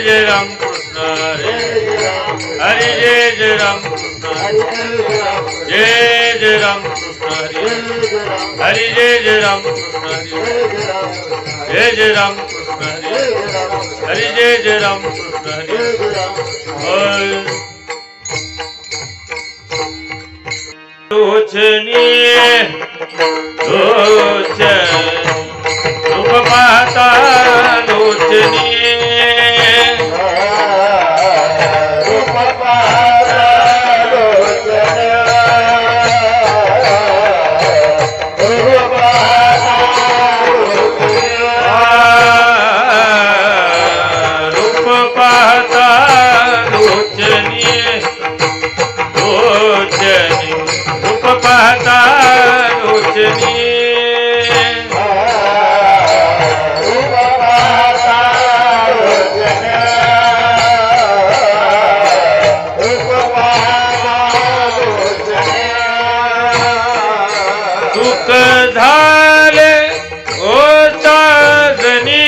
जय राम कृष्ण हरे जय राम कृष्ण जय राम कृष्ण हरे जय राम कृष्ण जय राम कृष्ण हरे जय राम कृष्ण हरे लोचनी रूप पाहता लोचनी रूप पाहता लोचनी रूप पाहता रूप पाहता लोचनी लोचनी रूप पाहता लोचनी सुख झाले ओ साजनी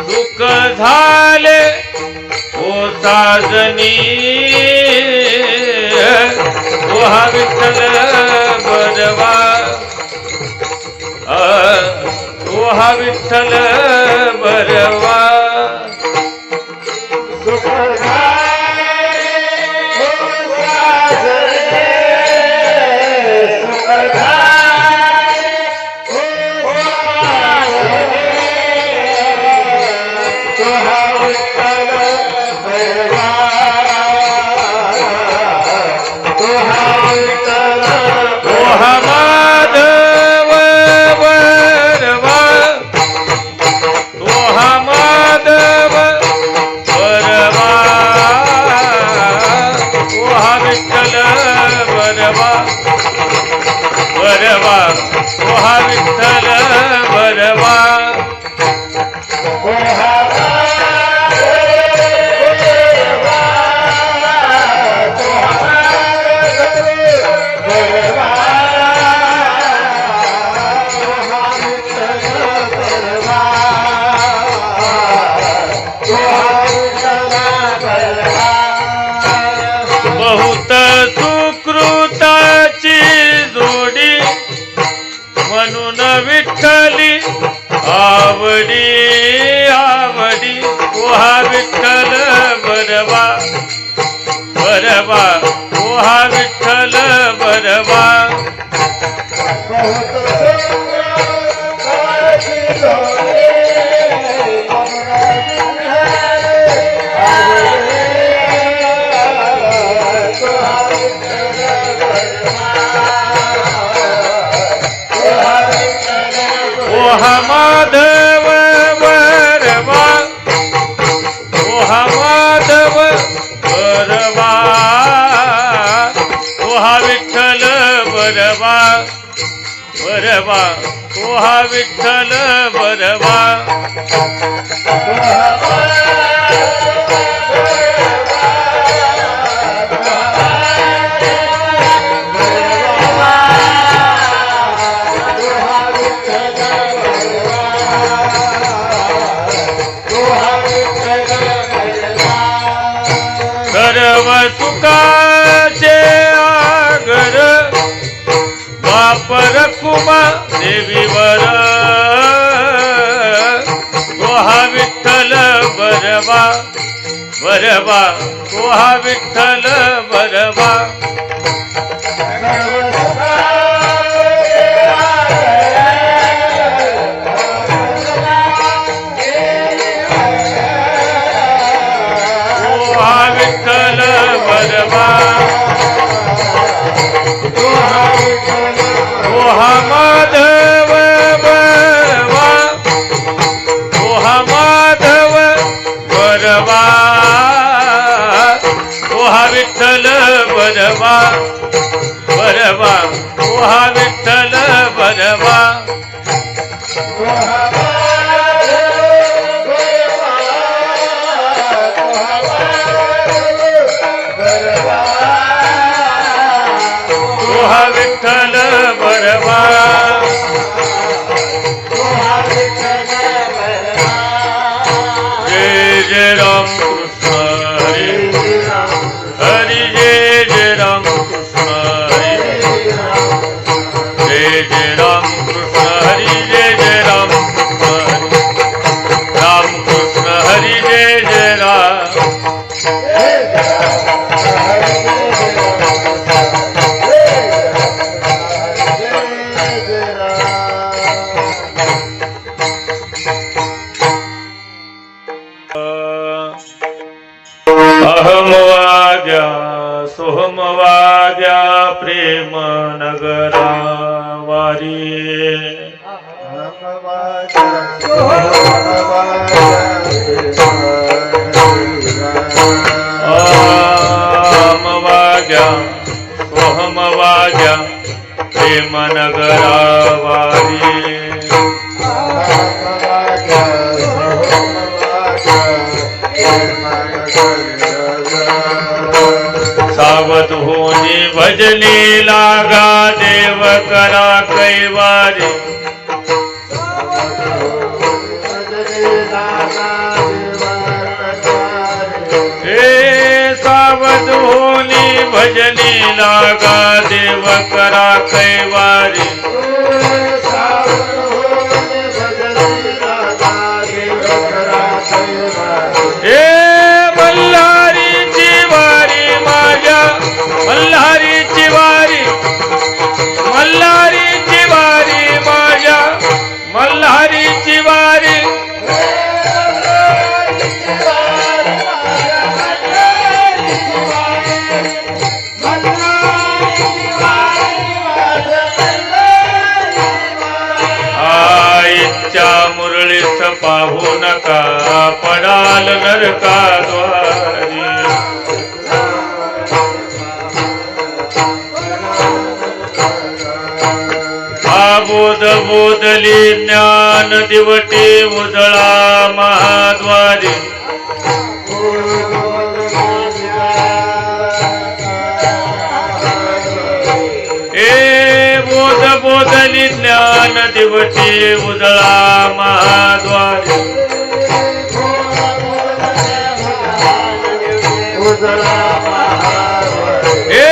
सुख झाले ओ साजनी ओ हा विठ्ठल बरवा ओ हा विठ्ठल बरवा सुख झाले ओ साजनी सुख झाले ओ साजनी तो हा विठ्ठल बरवा तो हा विठ्ठल ओ हा माधव बरवा तो हा माधव बरवा ओ हा विठ्ठल बरवा बरवा ओ हा विठ्ठल बरवा ओ हा बहुत सुकृताची जोडी म्हणून विठ्ठली आवडी आवडी ओ हा विठ्ठल बरवा बरवा ओ हा विठ्ठल बरवा ओ हा माधव बरवा ओ हा माधव बरवा ओ हा विठ्ठल बरवा बरवा ओ हा विठ्ठल बरवा सर्व सुखाचे आगर बाप रखुमा देवीवर ओ हा विठ्ठल बरवा बरवा ओ हा विठ्ठल बरवा ओ हा विठ्ठल बरवा ओ हा माधव बरवा ओ हा माधव बरवा ओ हा विठ्ठल बरवा बरवा ओ हा विठ्ठल बरवा ओ हा विठ्ठल बरवा जय जय राम कृष्ण हरी हरी जय राम कृष्ण हरी जय राम कृष्ण हरी जय राम कृष्ण हरी राम कृष्ण हरी जय राम अहमवाद्या सोहमवाद्या प्रेम नगरा वारी अहमवाद्या सोहमवाद्या प्रेम नगरा वारी सावध होनी भजनी लागा देव करा कैवारी हे सावध होनी भजनी लागा देव करा कैवारी हे मल्हारीची वारी माझ्या मल्हारीची वारी मल्हारीची वारी माझ्या मल्हारीची वारी आईच्या मुरळीस पाहू नका पडाल नरकाद्वारी बोध बोधली ज्ञान दिवटी उजळा महाद्वारी हे बोध बोधली ज्ञान दिवटी उजळा महाद्वारी हे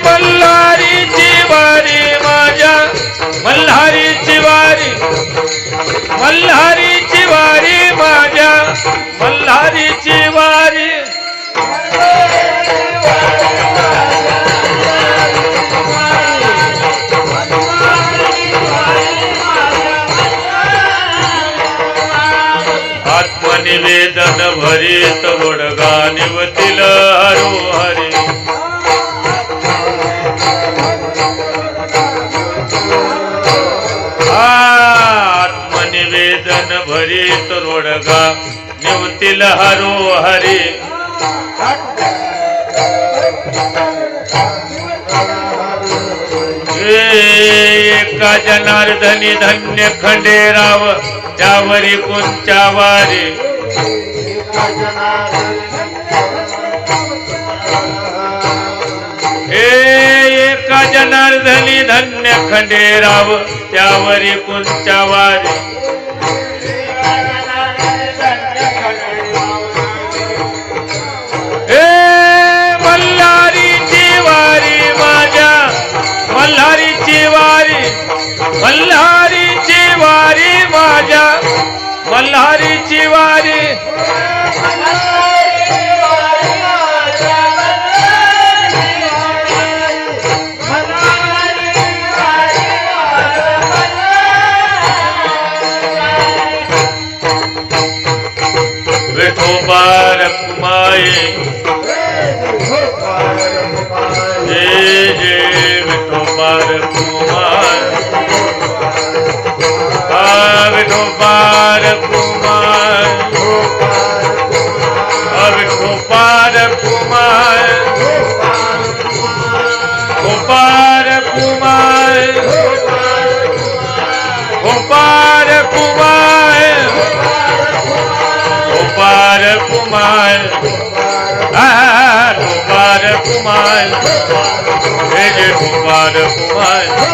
मल्हारीची वारी माझ्या मल्हारीची वारी मल्हारीची वारी माझ्या मल्हारीची वारी आत्मनिवेदन भरीत वडगा निवतील हरोहरी आत्मनिवेदन भरीत रोडगा निवतील हरोहरी एका जनार्दनी धन्य खंडेराव त्यावरी कोणच्या वारी एका जनार्दनी धन्य खंडेराव त्यावरी कोणच्या वारी मल्हारीची वारी माझ्या मल्हारीची वारी मल्हारीची वारी माझ्या मल्हारीची वारी विठोबा रखुमाई जय जय विठोबा रखुमाई विठोबा रखुमाई विठोबा रखुमाई विठोबा रखुमाई विठोबा रखुमाई गोपाल कुमार गोपाल कुमार जय जय गोपाल कुमार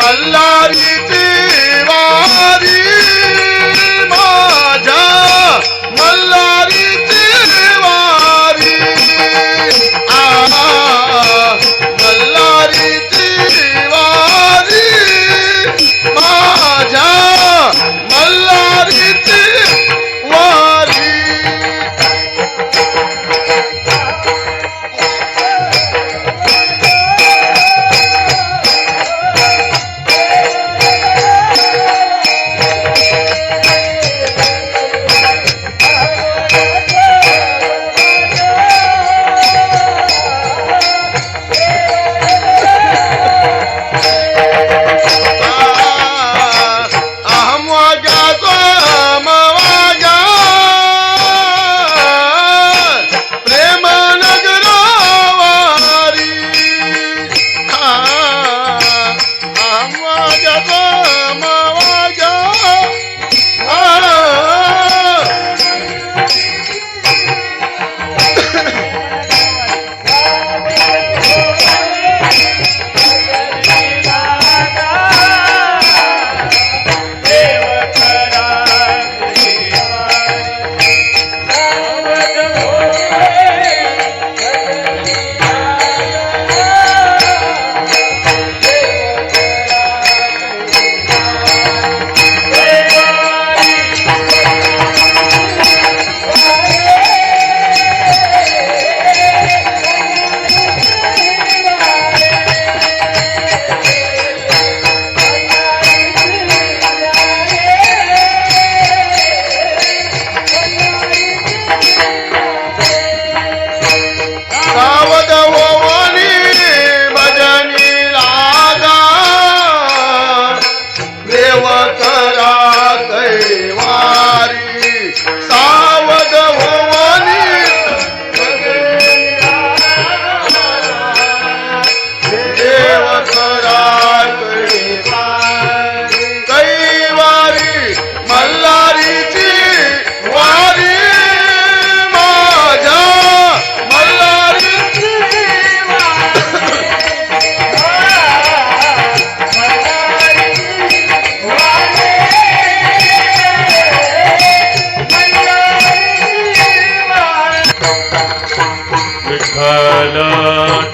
मल्हारीची वारी माझ्या मल्हारीची वारी मल्हारीची वारी माझ्या मल्हारीची वारी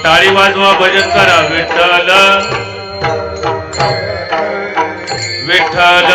टाळी वाजवा भजन करा विठ्ठल विठ्ठल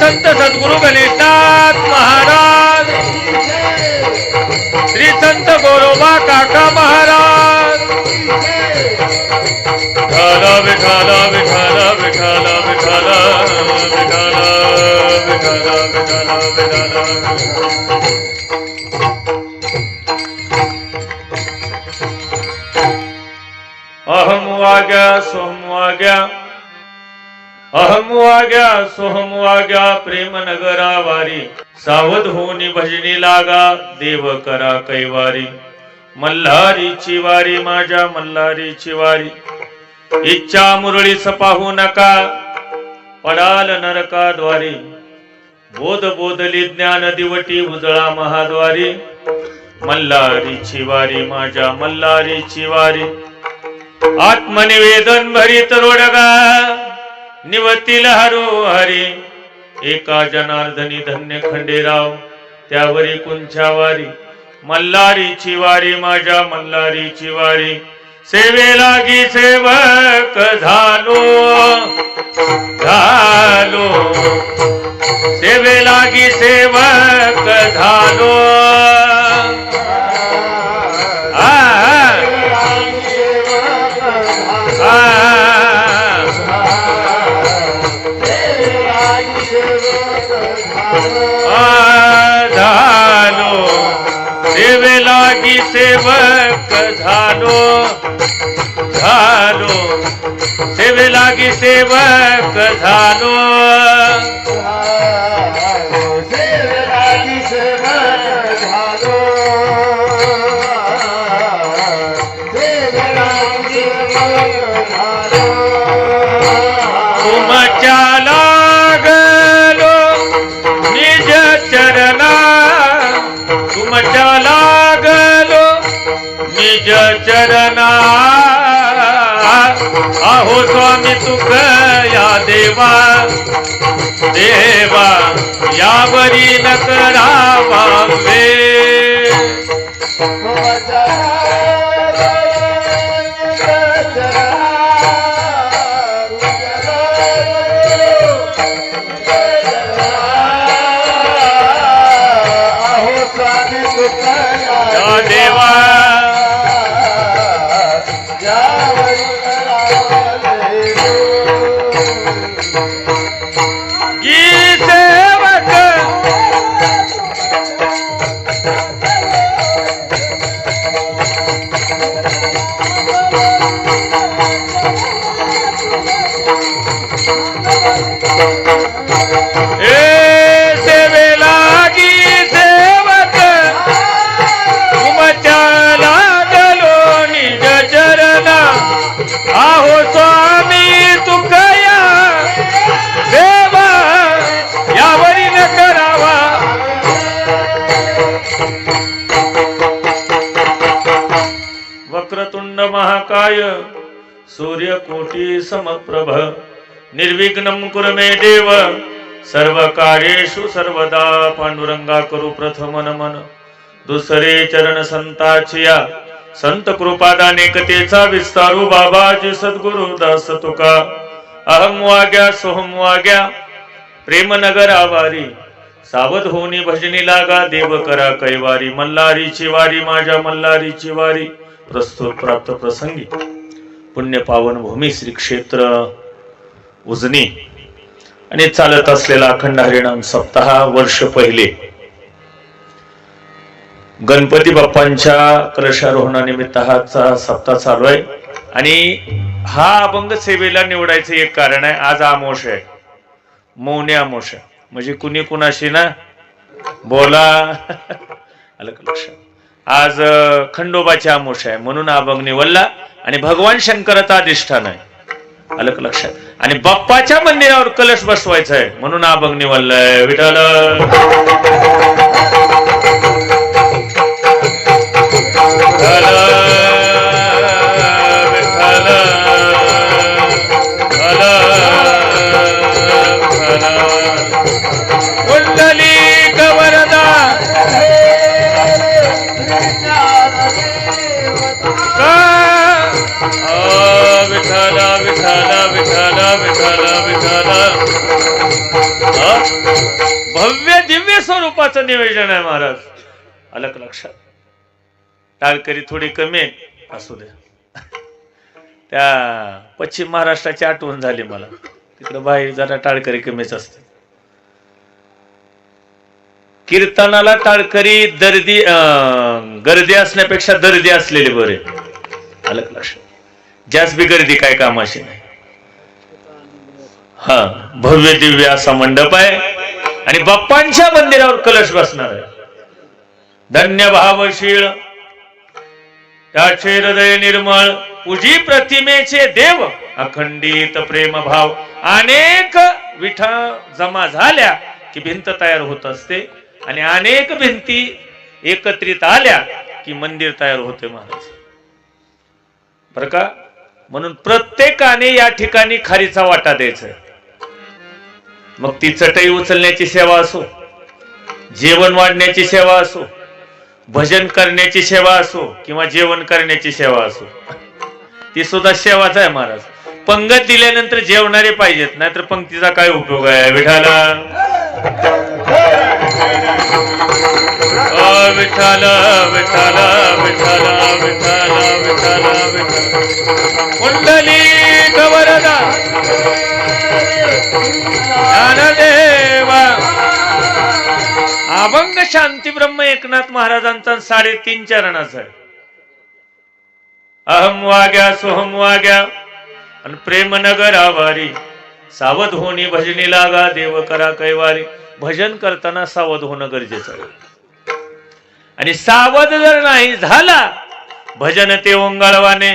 संत सद्गुरु गणेशनाथ महाराज, श्री संत गोरोबा काका महाराज। विठाला विठाला विठाला विठाला विठाला विठाला अहम वाग्या सोहम वाग्या, अहम वाग्या सोहम वाग्या, प्रेम नगरा वारी, सावध होनी भजनी लागा, देव करा कैवारी. मल्हारीची वारी माझ्या मल्हारीची वारी, इच्छा मुरळीस पाहू नका, पडाल नरकाद्वारी. बोध बोधली ज्ञान दिवटी, उजळा महाद्वारी. मल्हारीची वारी माझ्या मल्हारीची वारी, आत्मनिवेदन भरीत रोडगा, निवतील हरो हरी. एका जनार्दनी धन्य खंडेराव, त्यावरी कुंच्या वारी. मल्हारीची वारी माझ्या मल्हारीची वारी, सेवे लागी सेवक झालो झालो, सेवे लागी सेवक झालो. झालो सेवे लागी सेवक झालो झालो, सेवे लागी सेवक झालो. तुमच्या लागलो निज चरणा, तुमच्या लागलो निज चरणा. आहो स्वामी तुक या देवा देवा, यावरी न करावा वेळ. देवा की सेवक, सेवे लागी सेवक, तुमच्या लागलो निज चरणा. आहो स्वामी तुकया देवा, यावरी न करावा. वक्रतुंड महाकाय, सूर्यकोटी समप्रभ, निर्विघ्नं कुरु मे देव, सर्व कार्येषु सर्वदा. पांडुरंगा करू प्रथम नमन, दुसरे चरण संताचिया, संत कृपादाने कथेचा विस्तारू. बाबाजी सद्गुरु दास तुका. अहम वाग्या सोहम वाग्या, प्रेम नगर आवारी, सावध होनी भजनी लागा, देव करा कैवारी. मल्हारीची वारी माझ्या मल्हारीची वारी. प्रस्तुत प्राप्त प्रसंगी पुण्य पावन भूमी श्री क्षेत्र उजनी आणि चालत असलेला अखंड हरिनाम सप्ताह. वर्ष पहिले गणपती बाप्पांच्या कलशारोहणानिमित्त हा सप्ताह चालू आहे. आणि हा अभंग सेवेला निवडायचं एक कारण आहे, आज आमोश आहे, मौनी आमोश आहे. म्हणजे कुणी कुणाशी ना बोला आलं का लक्षात. आज खंडोबाची आमोश आहे म्हणून हा अभंग निवडला. आणि भगवान शंकराचा अधिष्ठान आहे, आलं का लक्षात. आणि बाप्पाच्या मंदिरावर कलश बसवायचा आहे म्हणून हा अभंग निवडलाय. विठ्ठल भव्य दिव्य स्वरूपाचं नियोजन आहे महाराज, आलं का लक्षात. टाळकरी थोडी कमी आहे असू द्या. त्या पश्चिम महाराष्ट्राची आठवण झाली मला. तिकडे बाहेर जरा टाळकरी कमीच असते. कीर्तनाला टाळकरी गर्दी असण्यापेक्षा दर्दी असलेले बरे. आलं का लक्षात? जास्त बी गर्दी काय कामाशी नाही. हा, भव्य दिव्य असा मंडप आहे आणि बाप्पांच्या मंदिरावर कलश बसणार आहे. धन्य भावशील त्याचे हृदय निर्मळ पूजी प्रतिमेचे देव अखंडित प्रेम भाव. अनेक विठा जमा झाल्या की भिंत तयार होत असते आणि अनेक भिंती एकत्रित आल्या की मंदिर तयार होते महाराज. बर का? म्हणून प्रत्येकाने या ठिकाणी खारीचा वाटा द्यायचा. मग ती चटई उचलण्याची सेवा असो, जेवण वाढण्याची सेवा असो, भजन करण्याची सेवा असो किंवा जेवण करण्याची सेवा असो, ती सुद्धा सेवाच आहे महाराज. पंगत दिल्यानंतर जेवणारे पाहिजेत, नाहीतर पंक्तीचा काय उपयोग आहे? विठाला विठाला विठाला विठाला विठाला विठाला विठाला कुंडली कवरदा ज्ञानदेवा. अभंग शांती ब्रह्म एकनाथ महाराजांचा 3.5 चरणाचा आहे. अहम वाग्या सोहम वाग्या आणि प्रेम नगर आवारी सावध होणी भजनी लागा देव करा कैवारी. भजन करताना सावध होणं गरजेचं आहे आणि सावध जर नाही झाला भजन ते ओंगाळवाने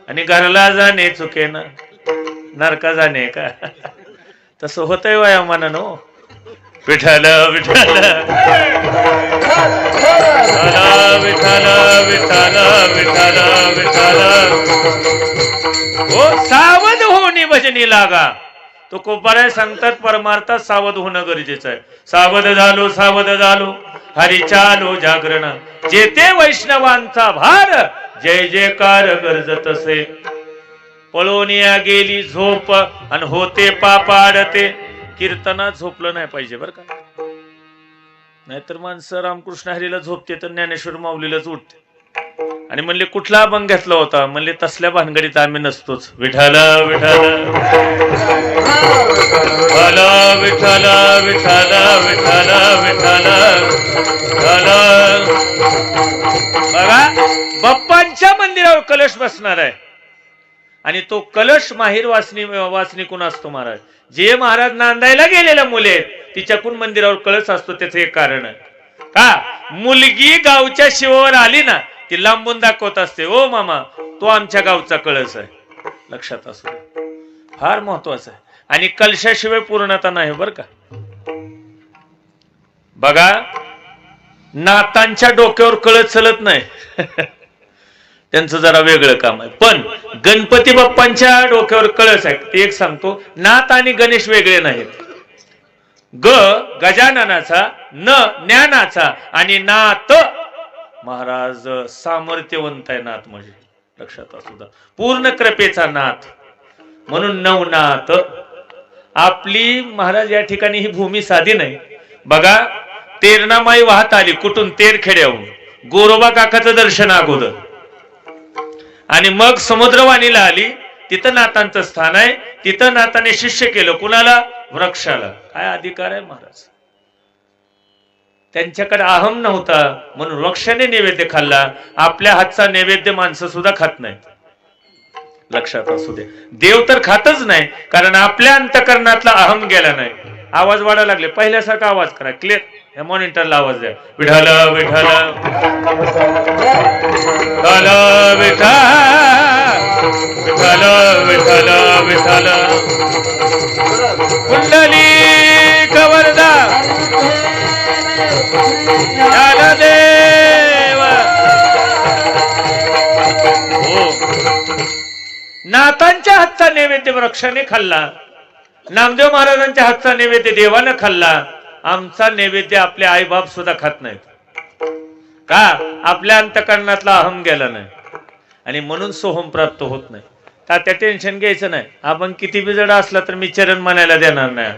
आणि घरला जाणे चुके ना नरका जाणे का. तसं होतंय वयामानानं हो. विठाल विठाल विठाल विठाल विठाल विठाल. हो, सावध होणी भजनी लागा. तो कोपाऱ्या सांगतात परमार्थात सावध होणं गरजेचं आहे. सावध झालो हरी चालो जागरण जेते वैष्णवांचा भार जय जयकार गरजत असे. पळोनिया गेली झोप आणि होते पापाडते. कीर्तनात झोपलं नाही पाहिजे बरं का. नाहीतर माणसं रामकृष्ण हरीला झोपते तर ज्ञानेश्वर माऊलीलाच उठते. आणि म्हणले कुठला अभंग घेतला होता? म्हणले तसल्या भानगडीत आम्ही नसतोच. विठाल विठाल विठाल विठाल विठाल विठाल विठाल. बघा, बाप्पांच्या मंदिरावर कलश बसणार आहे आणि तो कलश माहीर वासनी कोण असतो महाराज? जे महाराज नांदायला गेलेल्या मुले आहेत तिच्याकून मंदिरावर कलश असतो. त्याचं एक कारण आहे का? मुलगी गावच्या शिवावर आली ना ती लांबून दाखवत असते, ओ मामा तो आमच्या गावचा कळस आहे. लक्षात असू दे, फार महत्वाचं आहे. आणि कलशाशिवाय पूर्णता नाही बर का. बघा, नातांच्या डोक्यावर कळस चलत नाही. त्यांचं जरा वेगळं काम आहे. पण गणपती बाप्पांच्या डोक्यावर कळस आहे. ते एक सांगतो, नाथ आणि गणेश वेगळे नाहीत. गजाननाचा, न ज्ञानाचा आणि नाथ महाराज सामर्थ्यवंत आहे. नाथ म्हणजे लक्षात असू द्या, पूर्ण कृपेचा नाथ म्हणून नवनाथ. आपली महाराज या ठिकाणी ही भूमी साधी नाही. बघा, तेरणामाई वाहत आली कुठून? तेरखेड्याहून. गोरोबा काकाचं दर्शन अगोदर आणि मग समुद्रवाणीला आली. तिथं नाथांचं स्थान आहे. तिथं नाथाने शिष्य केलं. कुणाला? वृक्षाला. काय अधिकार आहे महाराज? त्यांच्याकडे अहम नव्हता म्हणून वृक्षाने नैवेद्य खाल्ला. आपल्या हातचा नैवेद्य माणसं सुद्धा खात नाहीत. लक्षात असू दे. देव तर खातच नाही, कारण आपल्या अंतकरणातला अहम गेला नाही. आवाज वाढायला लागले, पहिल्यासारखा आवाज करा, क्लिअर. या मॉनिटरला आवाज द्या. विठाल विठाल विठाल विठाल विठाल विठाल कुंडली कवरदा ज्ञानदेव. हो, नाथांच्या हातचा नैवेद्य वृक्षाने खाल्ला. नामदेव महाराजांच्या हातचा नैवेद्य देवानं खाल्ला. आमचा नैवेद्य आपले आई बाप सुद्धा खात नाहीत का? आपल्या अंतकरणातला अहम गेला नाही आणि म्हणून सोहम प्राप्त होत नाही. तात्या टेन्शन घ्यायचं नाही. आपण किती बिजड असला तर मी चरण म्हणायला देणार नाही.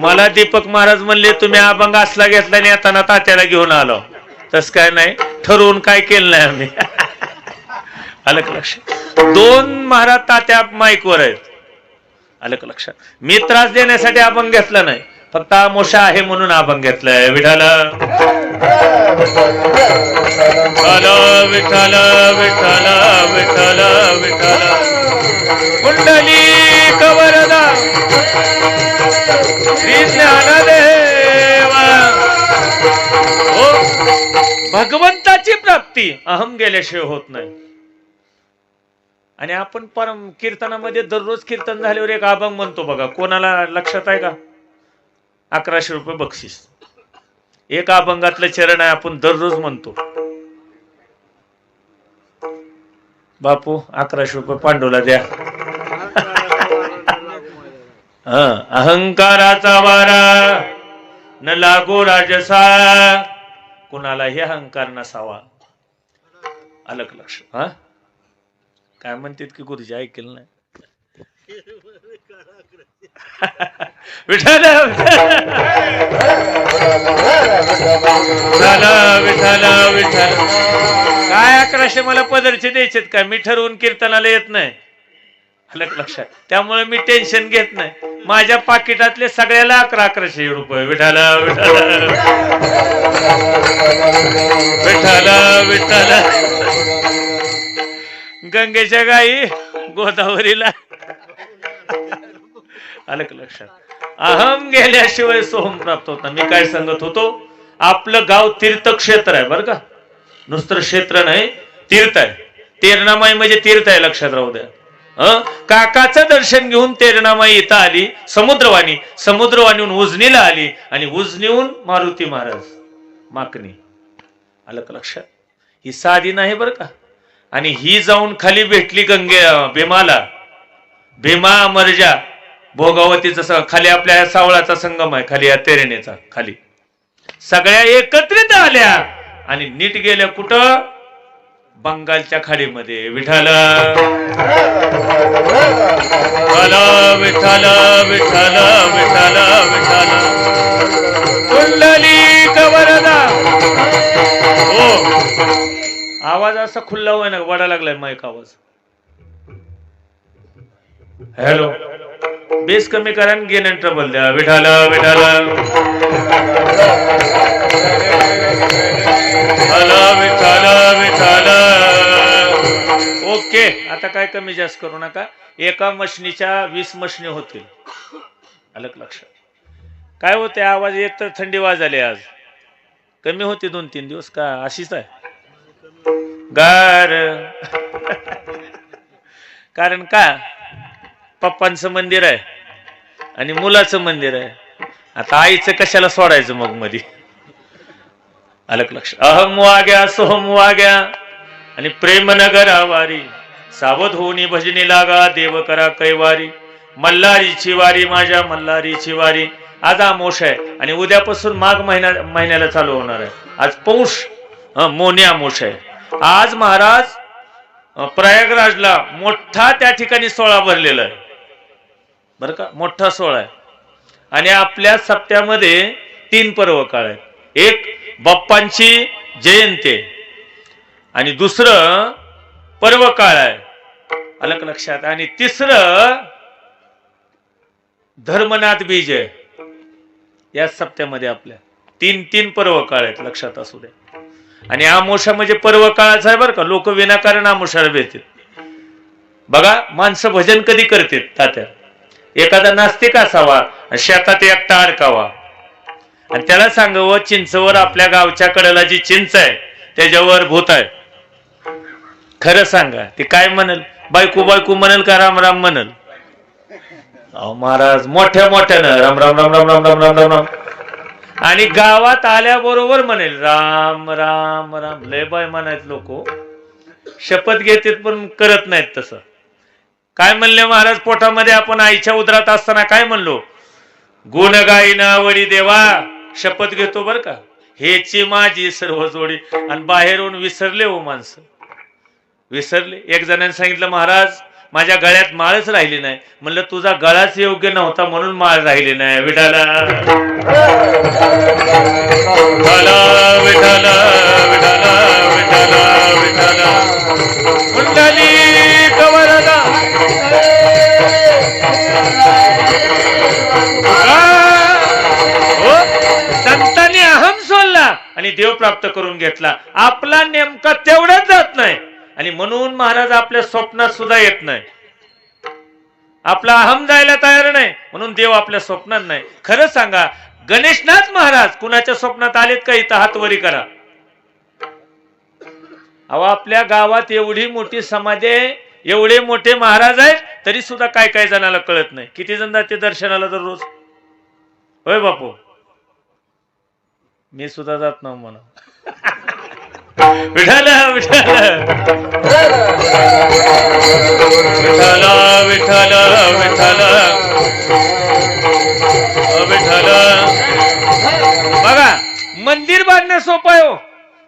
मला दीपक महाराज म्हणले तुम्ही अभंग असला घेतला आणि येताना तात्याला घेऊन आलो. तस काय नाही, ठरवून काय केलं नाही आम्ही. आलं का लक्षात? 2 महाराज तात्या माईकवर आहेत. आलं का लक्षात? मी त्रास देण्यासाठी अभंग घेतला नाही. फक्त आमोशा आहे म्हणून अभंग घेतलाय. विठाला विठाल विठाल विठाल विठाल कुंडली कवरदा श्री ज्ञानदेवा. हो, भगवंताची प्राप्ती अहम गेल्याशिवाय होत नाही. आणि आपण परम कीर्तनामध्ये दररोज कीर्तन झाल्यावर एक अभंग म्हणतो बघा, कोणाला लक्षात आहे का? 1100 रुपये बक्षीस. एक अभंगातलं चरण आहे, आपण दररोज म्हणतो. बापू 1100 रुपये पांडुला द्या. अहंकाराचा वारा न लागो राजसा, कुणालाही अहंकार नसावा. अलग लक्ष. हा काय म्हणतात की गुरुजी ऐकेल नाही. विठाला विठाला विठाला. काय 1100 मला पदरचे द्यायचेत का? मी ठरवून कीर्तनाला येत नाही. अलग लक्षात. त्यामुळे मी टेन्शन घेत नाही. माझ्या पाकिटातले सगळ्याला 1100 रुपये. विठाला विठाला विठाला विठाला. गंगेच्या गाई गोदावरीला. अलग लक्षात. अहम गेल्याशिवाय सोहम प्राप्त होत नाही. मी काय सांगत होतो, आपलं गाव तीर्थक्षेत्र आहे बरं का, नुसतं क्षेत्र नाही, तीर्थ आहे. तेरणामाई म्हणजे तीर्थ आहे, लक्षात राहू द्या. काकाचं दर्शन घेऊन तेरणामाई इथं आली, समुद्रवाणी, समुद्रवाणीहून उजनीला आली, आणि उजनीहून मारुती महाराज माकणी. अलग लक्षात. ही साधी नाही बरं का. आणि ही जाऊन खाली भेटली भीमाला. भीमा अमरजा भोगावतीचा खाली आपल्या सावळाचा संगम आहे, खाली या तेरणेचा खाली सगळ्या एकत्रित आल्या आणि नीट गेल्या कुठं? बंगालच्या खाडीमध्ये. विठाला विठाला विठाला विठाला विठाला कुंडली कवरदा. हो, आवाज असा खुल्ला होय ना, वाढा लागलाय माईक आवाज. हॅलो, बेस कमी करा आणि गेन ट्रबल द्या. विठाला विठाला विठाला विठाला. ओके, आता काय कमी जास्त करू नका. एका मशनीच्या 20 मशनी होतील. अलग लक्षात. काय होते आवाज? एक तर थंडी वाजली, आज कमी होती 2-3 दिवस का अशीच आहे गार. कारण का, पप्पांचं मंदिर आहे आणि मुलाचं मंदिर आहे. आता आईचं कशाला सोडायचं मग मध्ये? अलग लक्ष. अहम वाग्या सोहम वाग्या आणि प्रेम नगर आवारी, सावध होऊनी भजनी लागा, देव करा कैवारी. मल्हारीची वारी, माझ्या मल्हारीची वारी. आज अमावस्या आहे आणि उद्यापासून माघ महिन्याला चालू होणार आहे. आज पौष मोनी अमावस्या आहे. आज महाराज प्रयागराजला मोठा त्या ठिकाणी सोहळा भरलेला आहे बरं का, मोठा सोहळा आहे. आणि आपल्या सप्त्यामध्ये 3 पर्व काळ आहेत. एक बाप्पांची जयंती आणि दुसरं पर्व काळ आहे. अलग लक्षात. आणि तिसरं धर्मनाथ बीज आहे. या सप्त्यामध्ये आपल्या 3 पर्व काळ आहेत, लक्षात असू द्या. आणि आमोशा म्हणजे पर्व काळाचा आहे बरं का. लोक विनाकारण आमोशाला भेटतात बघा. माणसं भजन कधी करतात तात्या? एखादा नास्तिक असावा, शेतात एकटा अडकावा आणि त्याला सांगावं चिंचवर आपल्या गावच्या कडेला जी चिंच आहे त्याच्यावर भूत आहे. खरं सांगा, ती काय म्हणेल? बायको बायको म्हणेल का राम राम म्हणेल? अहो महाराज, मोठ्या मोठ्यानं राम राम राम राम राम राम राम राम राम. आणि गावात आल्याबरोबर म्हणेल राम राम राम. लय बाय म्हणायत लोक, शपथ घेतात पण करत नाहीत तसं. काय म्हणले महाराज? पोटामध्ये आपण आईच्या उदरात असताना काय म्हणलो? गुण गाईना वडी देवा. शपथ घेतो बर का, हेची माझी सर्व जोडी. आणि बाहेरून विसरले हो माणसं, विसरले. एक जणांनी सांगितलं महाराज माझ्या गळ्यात माळच राहिली नाही. म्हणलं तुझा गळाच योग्य नव्हता म्हणून माळ राहिली नाही. विठाला विठाला विठाला विठाला विठाला कुंडली कवरदा. मी देव प्राप्त करून घेतला. आपला नेमका तेवढाच जात नाही आणि म्हणून महाराज आपल्या स्वप्नात सुद्धा येत नाही. आपला अहम जायला तयार नाही म्हणून देव आपल्या स्वप्नात नाही. खरं सांगा, गणेशनाथ महाराज कुणाच्या स्वप्नात आलेत का? इथं हात वरी करा. अहो, आपल्या गावात एवढी मोठी समाधी आहे, एवढे मोठे महाराज आहेत, तरी सुद्धा काय काय जणाला कळत नाही. किती जण जाते दर्शनाला दररोज? होय बापू, मी सुद्धा जात ना म्हणा. विठ्ठल विठ्ठल विठ्ठल विठ्ठल विठ्ठल विठ्ठल. बघा, मंदिर बांधणं सोपं आहे हो.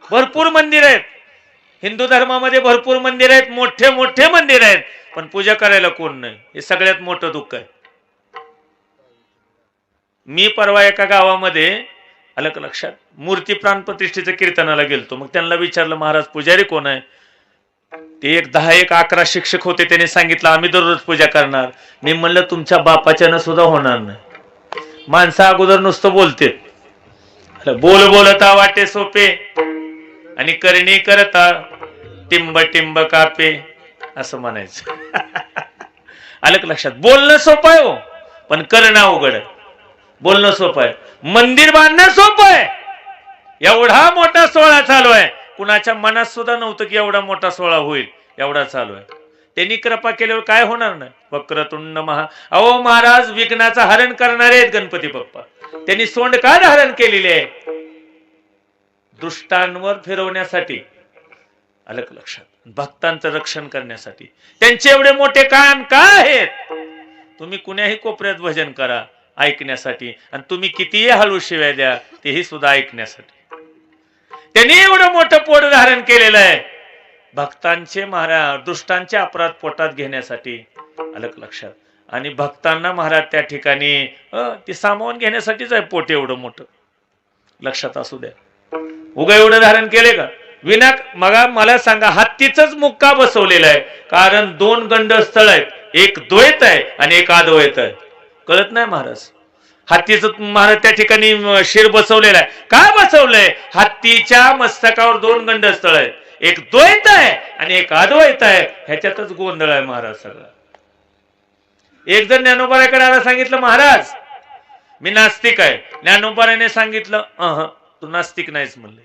भरपूर मंदिर आहेत हिंदू धर्मामध्ये, भरपूर मंदिर आहेत, मोठे मोठे मंदिर आहेत, पण पूजा करायला कोण नाही. हे सगळ्यात मोठं दुःख आहे. मी परवा एका गावामध्ये आलं का लक्षात, मूर्ती प्राण प्रतिष्ठेच्या कीर्तनाला गेलतो. मग त्यांना विचारलं, महाराज पुजारी कोण आहे? ते 10-11 शिक्षक होते. त्यांनी सांगितलं आम्ही दररोज पूजा करणार. मी म्हणलं तुमच्या बापाच्यानं सुद्धा होणार नाही. माणसं अगोदर नुसतं बोलते, बोल बोलता वाटे सोपे आणि करणी करता टिंब टिंब कापे असं म्हणायचं. आलं का लक्षात? बोलणं सोपं आहे हो, पण करणं अवघड आहे. बोलणं सोपं आहे, मंदिर बांधणं सोपं आहे. एवढा मोठा सोहळा चालू आहे, कुणाच्या मनात सुद्धा नव्हतं की एवढा मोठा सोहळा होईल. एवढा चालू आहे. त्यांनी कृपा केल्यावर काय होणार नाही. वक्रतुंड महा. अहो महाराज विघ्नाचं हरण करणारे आहेत गणपती बाप्पा. त्यांनी सोंड का धारण केलेली आहे? दुष्टांवर फिरवण्यासाठी. आलं का लक्षात? भक्तांचं रक्षण करण्यासाठी. त्यांचे एवढे मोठे कान का आहेत? तुम्ही कुण्याही कोपऱ्यात भजन करा ऐकण्यासाठी, आणि तुम्ही कितीही हळू शिव्या द्या तेही सुद्धा ऐकण्यासाठी. त्यांनी एवढं मोठं पोट धारण केलेलं आहे भक्तांचे, महाराज दुष्टांचे अपराध पोटात घेण्यासाठी. आलं का लक्षात? आणि भक्तांना महाराज त्या ठिकाणी ते सामावून घेण्यासाठीच आहे पोट एवढं मोठं. लक्षात असू द्या. उगा एवढं धारण केले का? विना मला सांगा, हत्तीच मुक्का बसवलेला आहे, कारण 2 गंडस्थळ आहेत, एक द्वैत आहे आणि एक अद्वैत आहे. कळत नाही महाराज? हत्तीचं महाराज त्या ठिकाणी शिर बसवलेला आहे. काय बसवलंय? हत्तीच्या मस्तकावर 2 गंडस्थळ आहेत, एक द्वैत आहे आणि एक अद्वैत आहे. ह्याच्यातच गोंधळ आहे महाराज सगळा. एक जण ज्ञानोबाराकडे आला, सांगितलं महाराज मी नास्तिक आहे. ज्ञानोबाराने सांगितलं तू नास्तिक नाहीस म्हणले.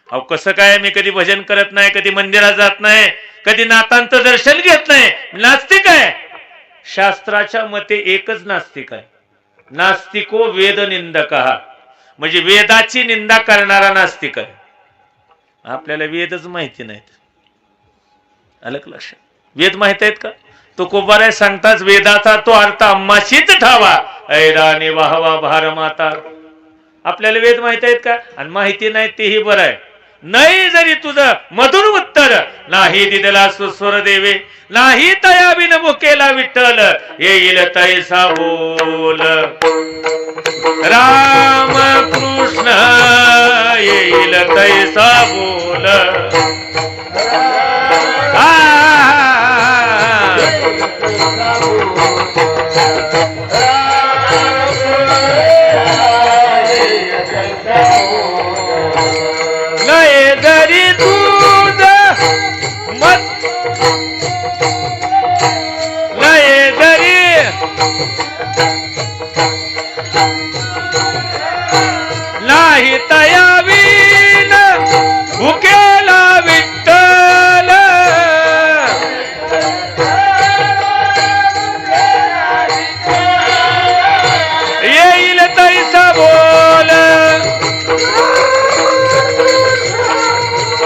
अहो कसं काय? मी कधी भजन करत नाही, कधी मंदिरात जात नाही, कधी नाथांचं दर्शन घेत नाही, नास्तिक आहे. शास्त्राच्या मते एकच नास्तिक आहे. नास्तिको वेद निंदक, म्हणजे वेदाची निंदा करणारा नास्तिक आहे. आपल्याला वेदच माहिती नाहीत. आलं का लक्षात? वेद माहित आहेत का? तो कुंभाराय सांगताच वेदाचा तो अर्थ अम्माशीच ठावा ऐराने वाहवा भारमाता. आपल्याला वेद माहित आहेत का? आणि माहिती नाही तेही बरं आहे. नाही जरी तुझं मधुर उत्तर नाही दिदला सुस्वर देवे, नाही तया बिन भुकेला विठ्ठल येईल तैसा बोल. राम कृष्ण येईल तैसा बोल. नाही जरी तुझ मत, नाही जरी नाही तया विन भुकेला विठ्ठल येईल तैसा बोल.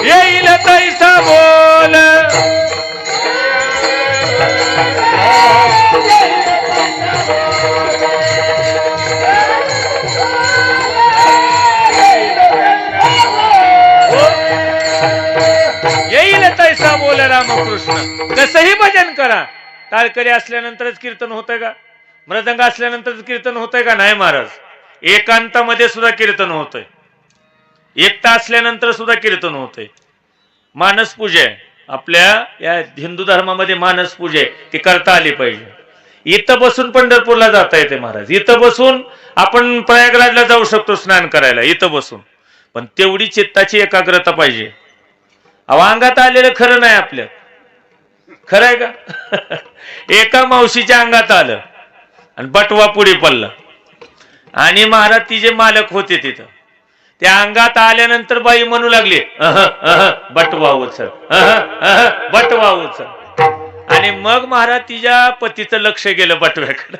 येईल तैसा बोल. येईल तैसा बोल रामकृष्ण. कसंही भजन करा. टाळकरी असल्यानंतरच कीर्तन होतंय का? मृदंग असल्यानंतरच कीर्तन होतंय का? नाही महाराज. एकांतामध्ये सुद्धा कीर्तन होतंय, एकटा असल्यानंतर सुद्धा कीर्तन होतंय. मानस पूजा आहे आपल्या या हिंदू धर्मामध्ये. मानस पूजा आहे, ती करता आली पाहिजे. इथं बसून पंढरपूरला जाता येते महाराज. इथं बसून आपण प्रयागराजला जाऊ शकतो स्नान करायला, इथं बसून. पण तेवढी चित्ताची एकाग्रता पाहिजे. अंगात आलेलं खरं नाही आपल्या, खरं आहे का? एका मावशीच्या अंगात आलं आणि बटवा पुढे पडला आणि महाराज तिचे मालक होते तिथं. त्या अंगात आल्यानंतर बाई म्हणू लागली, बटवा उचल, बटवा उचल. आणि मग महाराज तिच्या पतीचं लक्ष गेलं बटव्याकडे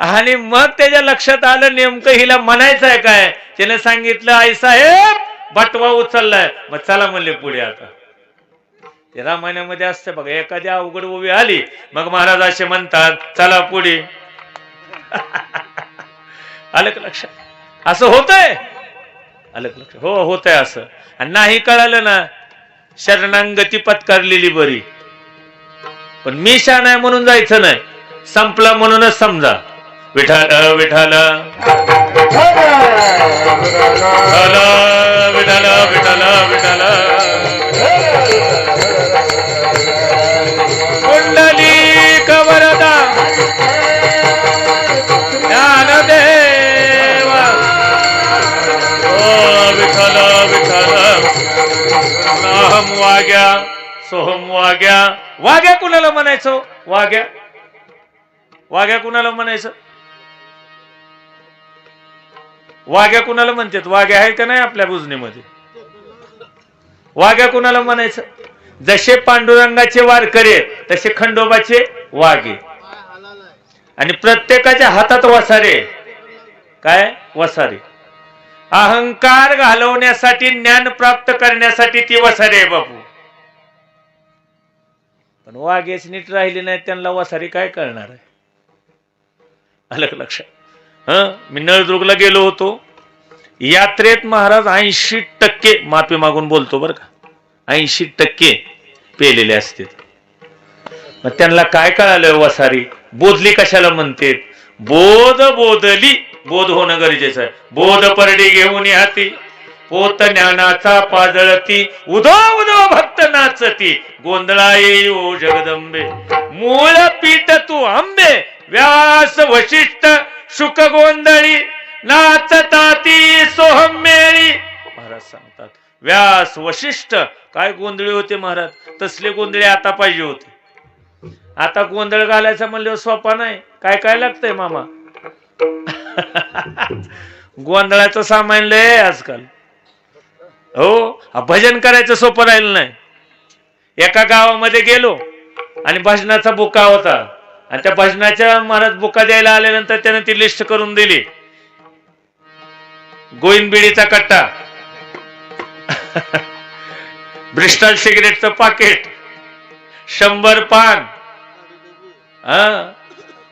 आणि मग त्याच्या लक्षात आलं नेमकं हिला म्हणायचं आहे काय. त्याने सांगितलं, आई साहेब बटवा उचललाय. मग चला म्हणले पुढे. आता ते रामायणामध्ये असते बघा, एखादी अवघड उभी आली मग महाराज असे म्हणतात, चला पुढे. आलं का लक्षात? असं होतंय, आलं का लक्षात? हो होतंय असं. आणि नाही कळालं ना, शरणांगती पत्कारलेली बरी. पण मी शान आहे म्हणून जायचं नाही, संपला म्हणूनच समजा. विठाल विठाल विठाल विठाल विठाल कुंडलिक वरदा ज्ञानदेवा. ओ विठाल विठाल. अहम वाग्या सोहम वाग्या. वाग्या कुणाला म्हणायचं? वाग्या वाग्या कुणाला म्हणायचं? वाग्या कुणाला म्हणतात? वाग्या आहे का नाही आपल्या बुजणीमध्ये? वाग्या कुणाला म्हणायचं? जसे पांडुरंगाचे वारकरी तसे खंडोबाचे वागे. आणि प्रत्येकाच्या हातात वसारे. काय वसारे? अहंकार घालवण्यासाठी, ज्ञान प्राप्त करण्यासाठी ती वसारे आहे बापू. पण वाघेच नीट राहिली नाही, त्यांना वसारी काय करणार आहे? आलं लक्षात? मी नळदुर्गला गेलो होतो. यात्रेत महाराज 80% माफी मागून बोलतो बरं का, 80% पेलेले असते. मग त्यांना काय कळालं वसारी बोधली कशाला म्हणते? बोध बोधली. बोध होणं गरजेचं आहे. बोध परडी घेऊन हाती पोत ज्ञानाचा पाजळती. उदो उदो भक्त नाचती गोंधळा येऊ जगदंबे. मूळ पीठ तू आंबे व्यास वशिष्ठ शुक गोंधळी नाचताती सोहम मेळी. महाराज सांगतात व्यास वशिष्ठ काय गोंधळी होते महाराज. तसले गोंधळे आता पाहिजे होते. आता गोंधळ घालायचा म्हणल्यावर सोपा नाही. काय काय लागतंय मामा? गोंधळाचं सामान लय आजकाल. हो, भजन करायचं सोपं राहिलं नाही. एका गावामध्ये गेलो आणि भजनाचा बुका होता आणि त्या भजनाच्या महाराज बुका द्यायला आल्यानंतर त्याने ती लिस्ट करून दिली. गोविंद बिडीचा कट्टा, ब्रिस्टल सिगरेटचं पाकिट, 100 पान,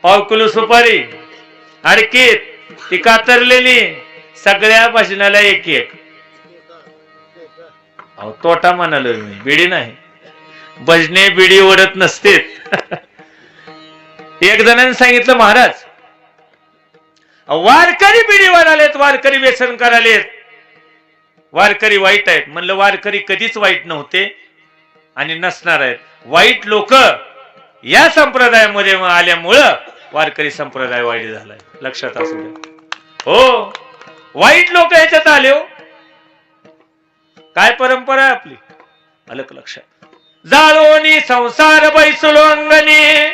1 किलो सुपारी, अडकीत ती कातरलेली. सगळ्या भजनाला एक एक. अहो तोटा म्हणालो मी, बिडी नाही. भजने बिडी ओढत नसते. एक जणांनी सांगितलं महाराज वारकरी बिडी वाढालेत, वारकरी व्यसन करालेत, वारकरी वाईट आहेत. म्हणलं वारकरी कधीच वाईट नव्हते आणि नसणार आहेत. वाईट लोक या संप्रदायामध्ये आल्यामुळं वारकरी संप्रदाय वाईट झालाय. लक्षात असू द्या. हो, वाईट लोक ह्याच्यात आले. हो, काय परंपरा आहे आपली? आलं का लक्षात? जाळोनी संसार बैसलो अंगणी.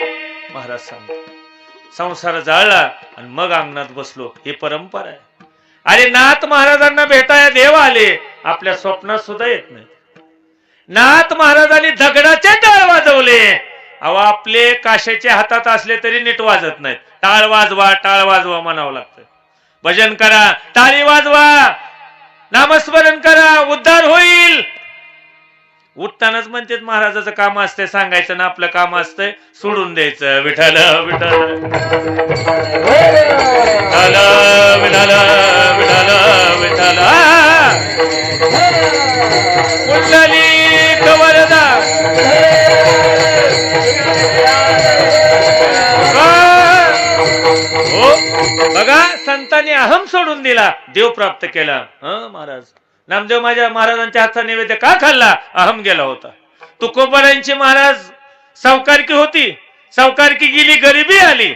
महाराज सांगतो संसार जाळला आणि मग अंगणात बसलो, ही परंपरा आहे. अरे नाथ महाराजांना भेटाया देव आले, आपल्या स्वप्नात सुद्धा येत नाही. नाथ महाराजांनी दगडाचे टाळ वाजवले. अहो आपले काशाचे हातात असले तरी नीट वाजत नाहीत. टाळ वाजवा म्हणावं लागतं. भजन करा, टाळी वाजवा, नामस्मरण करा, उद्धार होईल. उठतानाच म्हणतात महाराजाचं काम असते सांगायचं ना, आपलं काम असतंय सोडून द्यायचं. विठाल विठाल विठाल विठाल विठाल कुंडलिक वरदा. बघा संतांनी अहम सोडून दिला, देव प्राप्त केला. महाराज नामदेव माझ्या महाराजांच्या हातचा नैवेद्य का खाल्ला? अहम गेला होता. तुकोबारायांची महाराज सावकारकी होती, सावकारकी गेली, गरिबी आली.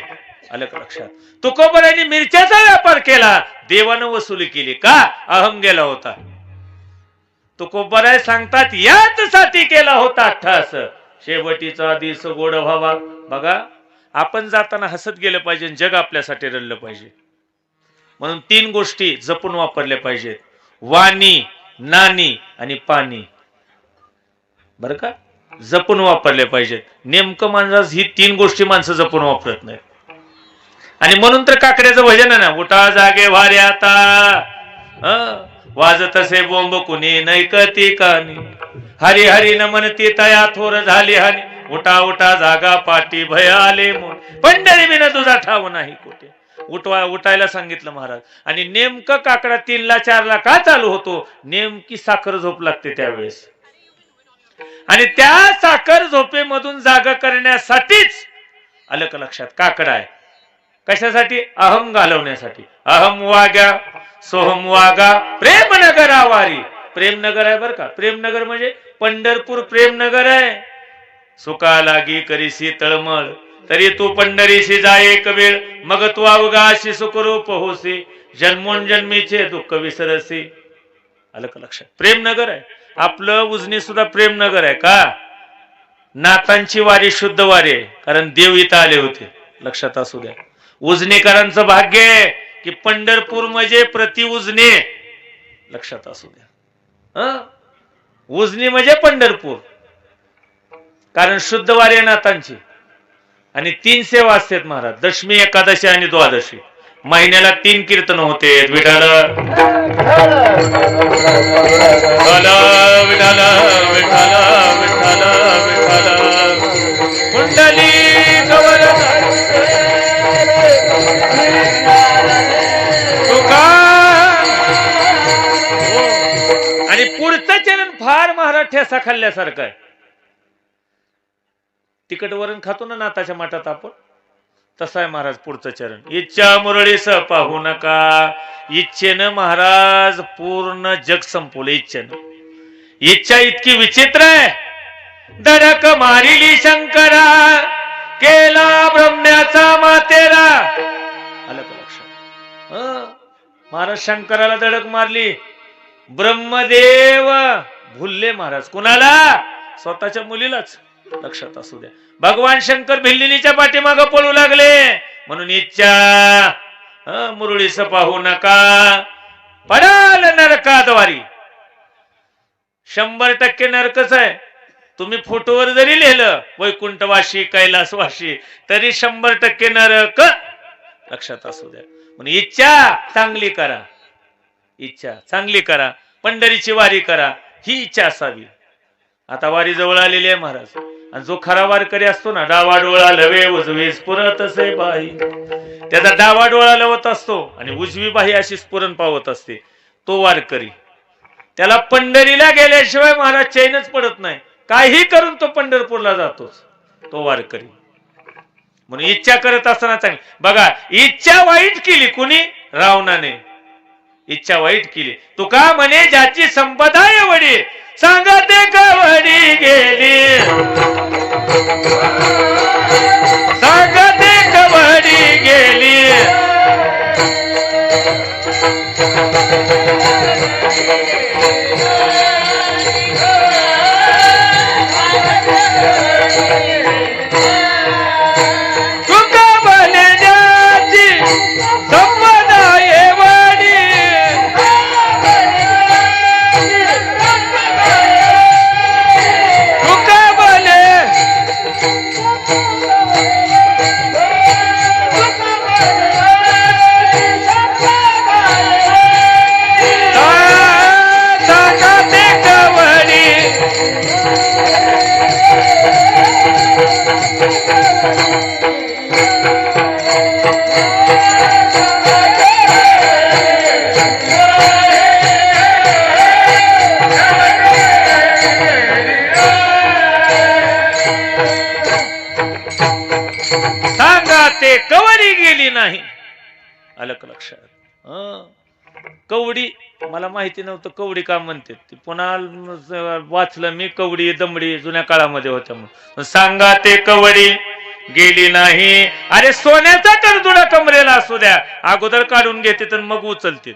आलं का लक्षात? तुकोबरांनी मिरच्याचा व्यापार केला, देवानं वसुली केली का? अहम गेला होता. तुकोबराय सांगतात याच साठी केला होता अठ्ठास, शेवटीचा दिस गोड व्हावा. बघा, आपण जाताना हसत गेलं पाहिजे, जग आपल्यासाठी रडलं पाहिजे. म्हणून 3 गोष्टी जपून वापरल्या पाहिजेत: वाणी, नाणी आणि पाणी. बरं का, जपून वापरले पाहिजेत. नेमकं माणसास ही 3 गोष्टी माणसं जपून वापरत नाहीत. आणि म्हणून तर काकड्याचं भजन आहे ना, उठा जागे वारे आता, वाजत असे बोंब कुणी नैकती कानी, हरी हरी न म्हणती तया थोर झाली हानी, उठा उठा जागा पाठी भय आले मोठ, पंढरी बिन तुझा ठाव नाही कुठे. उठायला सांगितलं महाराज. आणि नेमकं काकडा 3ला 4ला का चालू होतो? नेमकी साखर झोप लागते त्यावेळेस. आणि त्या साखर झोपेमधून जागा करण्यासाठीच, आलं का लक्षात, काकडा आहे. कशासाठी? अहम घालवण्यासाठी. अहम वाग्या सोहम वागा प्रेमनगर आवारी. प्रेमनगर आहे बरं का. प्रेमनगर म्हणजे पंढरपूर प्रेमनगर आहे. सुका लागी करीसी तळमळ, तरी तू पंढरीशी जाय एक वेळ, मग तू अवघाशी सुखरूप होसी, जन्मोन जन्मीचे दुःख विसरसी. आलं का लक्षात? प्रेमनगर आहे आपलं. उजनी सुद्धा प्रेमनगर आहे का? नाथांची वारी शुद्ध वारी आहे, कारण देव इथं आले होते. लक्षात असू द्या. उजनीकरांचं भाग्य आहे की पंढरपूर म्हणजे प्रति उजनी. लक्षात असू द्या. उजनी म्हणजे पंढरपूर, कारण शुद्ध वारी आहे नाथांची. आणि 3 सेवा असतात महाराज: दशमी, एकादशी आणि द्वादशी. महिन्याला 3 कीर्तन होते. विठाल विठाल विठाल विठाल विठाल कुंडली कवर तुका. आणि पुढचं चरण फार महाराज ठेसा खाल्ल्यासारखं आहे. तिखट वरण खातो ना नाथाच्या माठात आपण, तसा आहे महाराज पुढचं चरण. इच्छा मुरळीस पाहू नका. इच्छेनं महाराज पूर्ण जग संपवलं. इच्छा इतकी विचित्र आहे. धडक मारिली शंकरा, केला ब्रह्म्याचा मातेरा. आलं का लक्षात? महाराज शंकराला धडक मारली. ब्रह्मदेव भुलले महाराज. कुणाला? स्वतःच्या मुलीलाच. लक्षात असू द्या. भगवान शंकर भिल्लिनीच्या पाठीमागं पळू लागले. म्हणून इच्छा मुरळीस पाहू नका, पडाल नरकाद्वारी. 100% नरकच आहे. तुम्ही फोटोवर जरी लिहिलं वैकुंठवाशी कैलासवाशी, तरी 100% नरक. लक्षात असू द्या. म्हणून इच्छा चांगली करा. इच्छा चांगली करा. पंढरीची वारी करा, ही इच्छा असावी. आता वारी जवळ आलेली आहे महाराज. आणि जो खरा वारकरी असतो ना, डावा डोळा लवे उजवी स्फुरत असे बाई, त्याचा डावा डोळा लवत असतो आणि उजवी बाई अशी स्फुरण पावत असते, तो वारकरी. त्याला पंढरीला गेल्याशिवाय महाराज चैनच पडत नाही. काही करून तो पंढरपूरला जातोच, तो वारकरी. म्हणून इच्छा करत असताना चांगली बघा. इच्छा वाईट केली कुणी? रावणाने इच्छा वाईट केली. तुका म्हणे ज्याची संपदा एवढी, सांगा ते कवडी गेली, सांगा ते कवडी गेली. तुका म्हणे ज्याची संपदा एवढी, ते कवडी गेली नाही. आलं का लक्षात? कवडी मला माहिती नव्हतं कवडी का म्हणते. पुन्हा वाचलं मी. कवडी दमडी जुन्या काळामध्ये होत्या म्हणून. सांगा ते कवडी गेली नाही. अरे सोन्याचा करदुडा कमरेला असू द्या, अगोदर काढून घेते तर मग उचलते.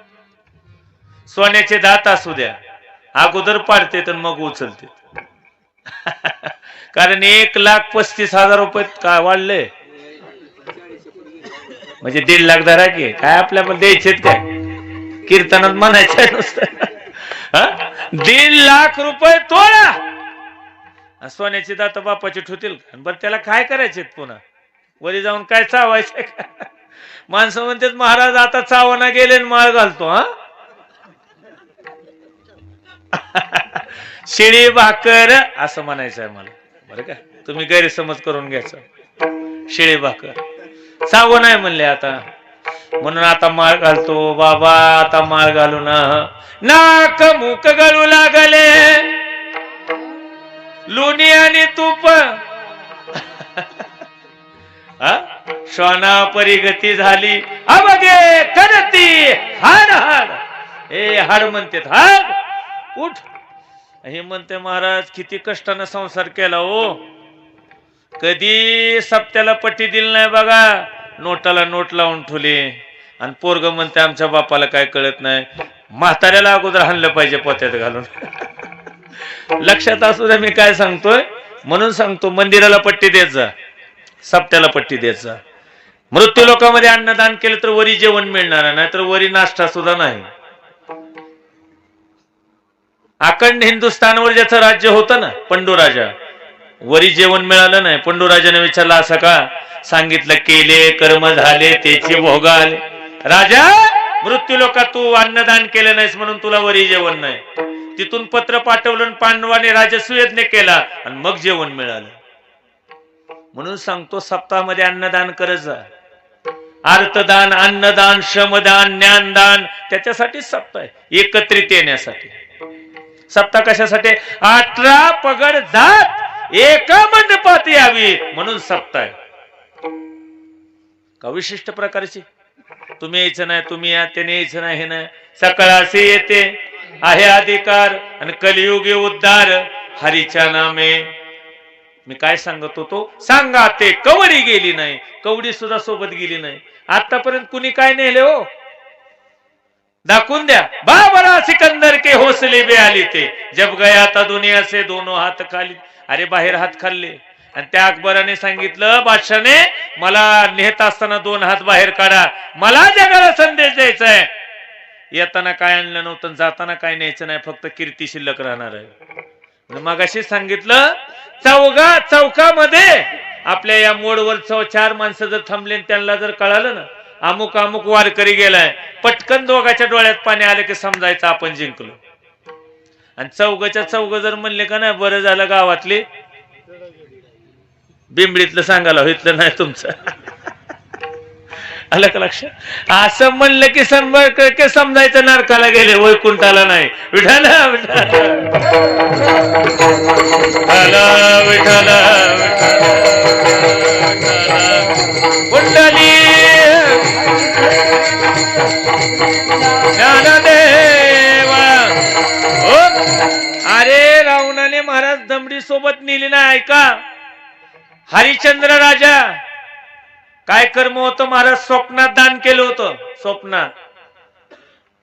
सोन्याचे दात असू द्या, अगोदर पाडते तर मग उचलते. कारण 1,35,000 रुपये काय वाढले, म्हणजे 1.5 लाख धरा की काय आपल्याला द्यायचेत काय, कीर्तनात म्हणायचं नुसतं. 1.5 लाख रुपये तोडा, सोन्याची दात बापाची ठेवतील. बरं त्याला काय करायचे पुन्हा, वरी जाऊन काय चावायचं का? माणसं म्हणतात महाराज आता चावना गेले माळ घालतो. शिळी भाकर असं म्हणायचं आहे मला, बरं का, तुम्ही गैरसमज करून घ्यायचं. शिळी भाकर चावं नाही म्हणले आता, म्हणून आता माळ घालतो बाबा. आता माळ घालू ना, नाक मुक गळू लागले, लोणी आणि तूप. श्वाना परिगती झाली, अबगे करती हाड हाड. हे हाड म्हणतात, हाड उठ. हे म्हणते महाराज किती कष्टानं संसार केला हो, कधी सप्त्याला पट्टी दिली नाही बघा, नोटाला नोट लावून ठेवली. आणि पोरग म्हणते आमच्या बापाला काय कळत नाही. म्हाताऱ्याला अगोदर हाणलं पाहिजे पोत्यात घालून. लक्षात असू द्या मी काय सांगतोय, म्हणून सांगतो मंदिराला पट्टी देत जा, सप्त्याला पट्टी देत जा. मृत्यू लोकांमध्ये अन्नदान केलं तर वरी जेवण मिळणार नाही, तर वरी नाश्ता सुद्धा नाही. अखंड हिंदुस्थानवर ज्याचं राज्य होतं ना पंडूराजा, वरी जेवण मिळालं नाही. पंडूराजाने विचारलं असं का, सांगितलं केले कर्म झाले त्याचे भोग आले. राजा मृत्यू लोका तू अन्नदान केलं नाहीस म्हणून तुला वरी जेवण नाही. तिथून पत्र पाठवलं, पांडवाने राजस्व यज्ञ केला आणि मग जेवण मिळालं. म्हणून सांगतो सप्ताहामध्ये अन्नदान करत जा. अर्थदान, अन्नदान, श्रमदान, ज्ञानदान, त्याच्यासाठीच सप्ताह आहे, एकत्रित येण्यासाठी. सप्ताह कशासाठी, 18 पगड जात एका मंडपात यावी म्हणून सप्ताह आहे. का विशिष्ट प्रकारची, तुम्ही यायचं नाही, तुम्ही या, त्याने यायचं नाही, हे नाही. सकाळाशी येते आहे अधिकार आणि कलियुगी उद्धार हरीच्या नामे. मी काय सांगत होतो, सांगा ते कवडी गेली नाही, कवडी सुद्धा सोबत गेली नाही. आतापर्यंत कुणी काय नेले हो, दाखवून द्या. बाबरा सिकंदर के हौसले बे आली ते, जब गया था दुनिया से दोनों हात खाली. अरे बाहेर हात खाल्ले, आणि त्या अकबराने सांगितलं बादशाने मला नेत असताना 2 हात बाहेर काढा, मला जगाला संदेश द्यायचा आहे. येताना काय आणलं नव्हतं, जाताना काय न्यायचं नाही, फक्त कीर्ती शिल्लक राहणार आहे. मगाशी सांगितलं चौकामध्ये आपल्या या मोडवर 4 माणसं जर थांबले, त्यांना जर कळालं ना अमुक अमुक वारकरी गेलाय, पटकन दोघाच्या डोळ्यात पाणी आलं की समजायचं आपण जिंकलो. आणि चौघ जर म्हणले का नाही बरं झालं गावातली, बिंबडीतलं सांगायला इथलं नाही तुमचं. आलं का लक्ष, असं म्हणलं की समजायचं नरकाला गेले, वैकुंठाला नाही. विठाल विठाल कुंडली ज्ञानदेवा. अरे रावणाने महाराज दमडी सोबत नेली नाही, ऐका. हरिश्चंद्र राजा काय कर्म होतं महाराज, स्वप्नात दान केलं होतं.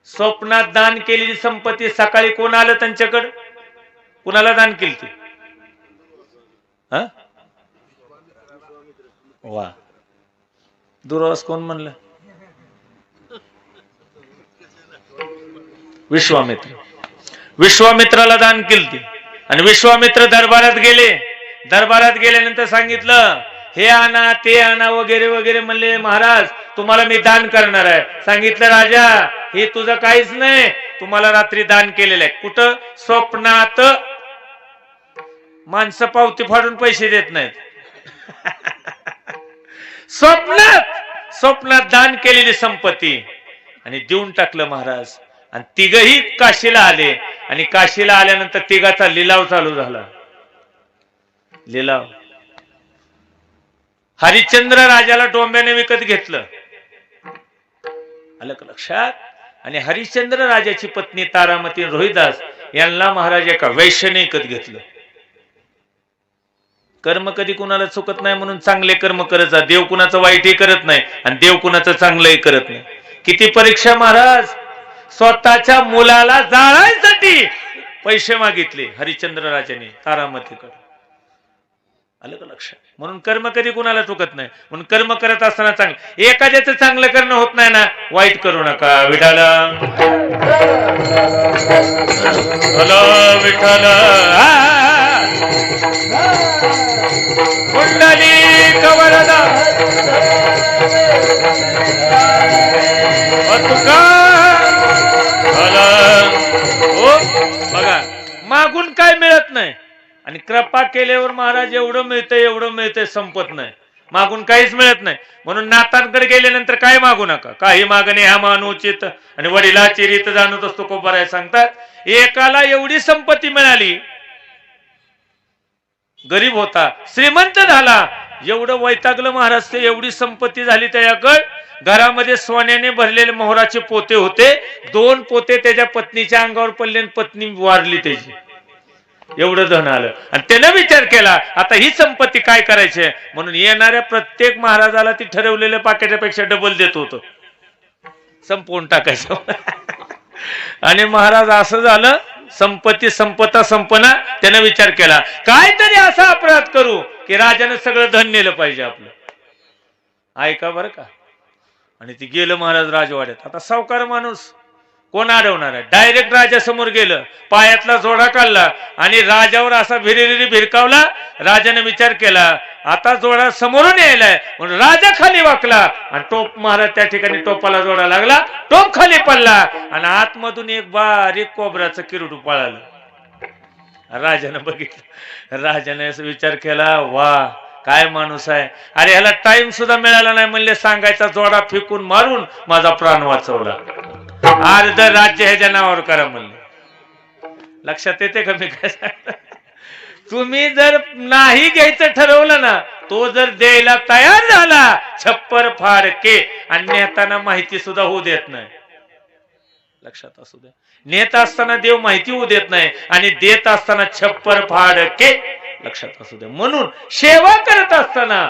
स्वप्नात दान केलेली संपत्ती सकाळी कोण आलं त्यांच्याकडे, कुणाला दान केली ती, वा दुर्वास कोण म्हणलं, विश्वामित्राला दान केली. आणि विश्वामित्र दरबारात गेले. दरबारात गेल्यानंतर सांगितलं हे आणा ते आणा वगैरे वगैरे. म्हणले महाराज तुम्हाला मी दान करणार आहे. सांगितलं राजा हे तुझं काहीच नाही, तुम्हाला रात्री दान केलेलं आहे. कुठं, स्वप्नात. माणसं पावती फाडून पैसे देत नाहीत. स्वप्नात दान केलेली संपत्ती आणि देऊन टाकलं महाराज. आणि तिघही काशीला आले. आणि काशीला आल्यानंतर तिघाचा लिलाव चालू झाला. लिलाव, हरिश्चंद्र राजाला डोंब्याने विकत घेतलं. आलं का लक्षात. आणि हरिश्चंद्र राजाची पत्नी तारामती रोहिदास यांना महाराज एका वैश्याने विकत घेतलं. कर्म कधी कुणाला चुकत नाही म्हणून चांगले कर्म करत जा. देव कुणाचं वाईटही करत नाही आणि देव कुणाचं चांगलंही करत नाही. किती परीक्षा महाराज स्वतःच्या मुलाला जाळायसाठी पैसे मागितले हरिश्चंद्र राजाने तारामतीकडे. आलं का लक्षात? म्हणून कर्म कधी कुणाला चुकत नाही. म्हणून कर्म करत असताना चांगलं एखाद्याचं चांगलं करणं होत नाही ना, वाईट करू नका. विठाला विठाला कुंडली कवरदा बघा मागून काय मिळत नाही आणि कृपा केल्यावर महाराज एवढं मिळतंय संपत नाही. मागून काहीच मिळत नाही. म्हणून नातांकडे गेल्यानंतर काय मागू नका. काही मागणे ह्या मानुचित आणि वडिलाची रीत जाणत असतो कोबराय सांगतात. एकाला एवढी संपत्ती मिळाली, गरीब होता श्रीमंत झाला, एवढं वैतागलं महाराज. ते एवढी संपत्ती झाली त्याच्याकडे. घरामध्ये सोन्याने भरलेले मोहराचे पोते होते. 2 पोते त्याच्या पत्नीच्या अंगावर पडले आणि पत्नी वारली त्याची. एवढं धन आलं आणि त्यानं विचार केला आता ही संपत्ती काय करायची. म्हणून येणाऱ्या प्रत्येक महाराजाला ती ठरवलेल्या पाकिटापेक्षा डबल देत होतं, संपवून टाकायचं. आणि महाराज असं झालं, संपत्ती संपता संपना. त्यानं विचार केला काहीतरी असा अपराध करू की राजानं सगळं धन नेलं पाहिजे आपलं. ऐका बरं का. आणि ती गेलं महाराज राजवाड्यात. आता सावकार माणूस कोण अडवणार आहे. डायरेक्ट राजासमोर गेलं, पायातला जोडा काढला आणि राजावर असा भिरिरी भिरकावला. राजाने विचार केला आता जोडा समोरून यायलाय म्हणून राजा खाली वाकला आणि टोप महाराज त्या ठिकाणी टोपाला जोडा लागला. टोप खाली पडला आणि आतमधून एक बारीक कोबराचं किरुड पळालं. राजानं बघितलं. राजाने असं विचार केला वा काय माणूस आहे. अरे ह्याला टाइम सुद्धा मिळाला नाही म्हणले सांगायचा जोडा फेकून मारून माझा प्राण वाचवला. अर्ध राज्य ह्याच्या नावावर करा म्हणले. लक्षात येते का मी काय सांगतो. तुम्ही जर नाही घ्यायचं ठरवलं ना, तो जर द्यायला तयार झाला छप्पर फाडके आणि नेताना माहिती सुद्धा होऊ देत नाही. लक्षात असू द्या. नेत असताना देव माहिती होऊ देत नाही आणि देत असताना छप्पर फाडके. लक्षात असू द्या. म्हणून सेवा करत असताना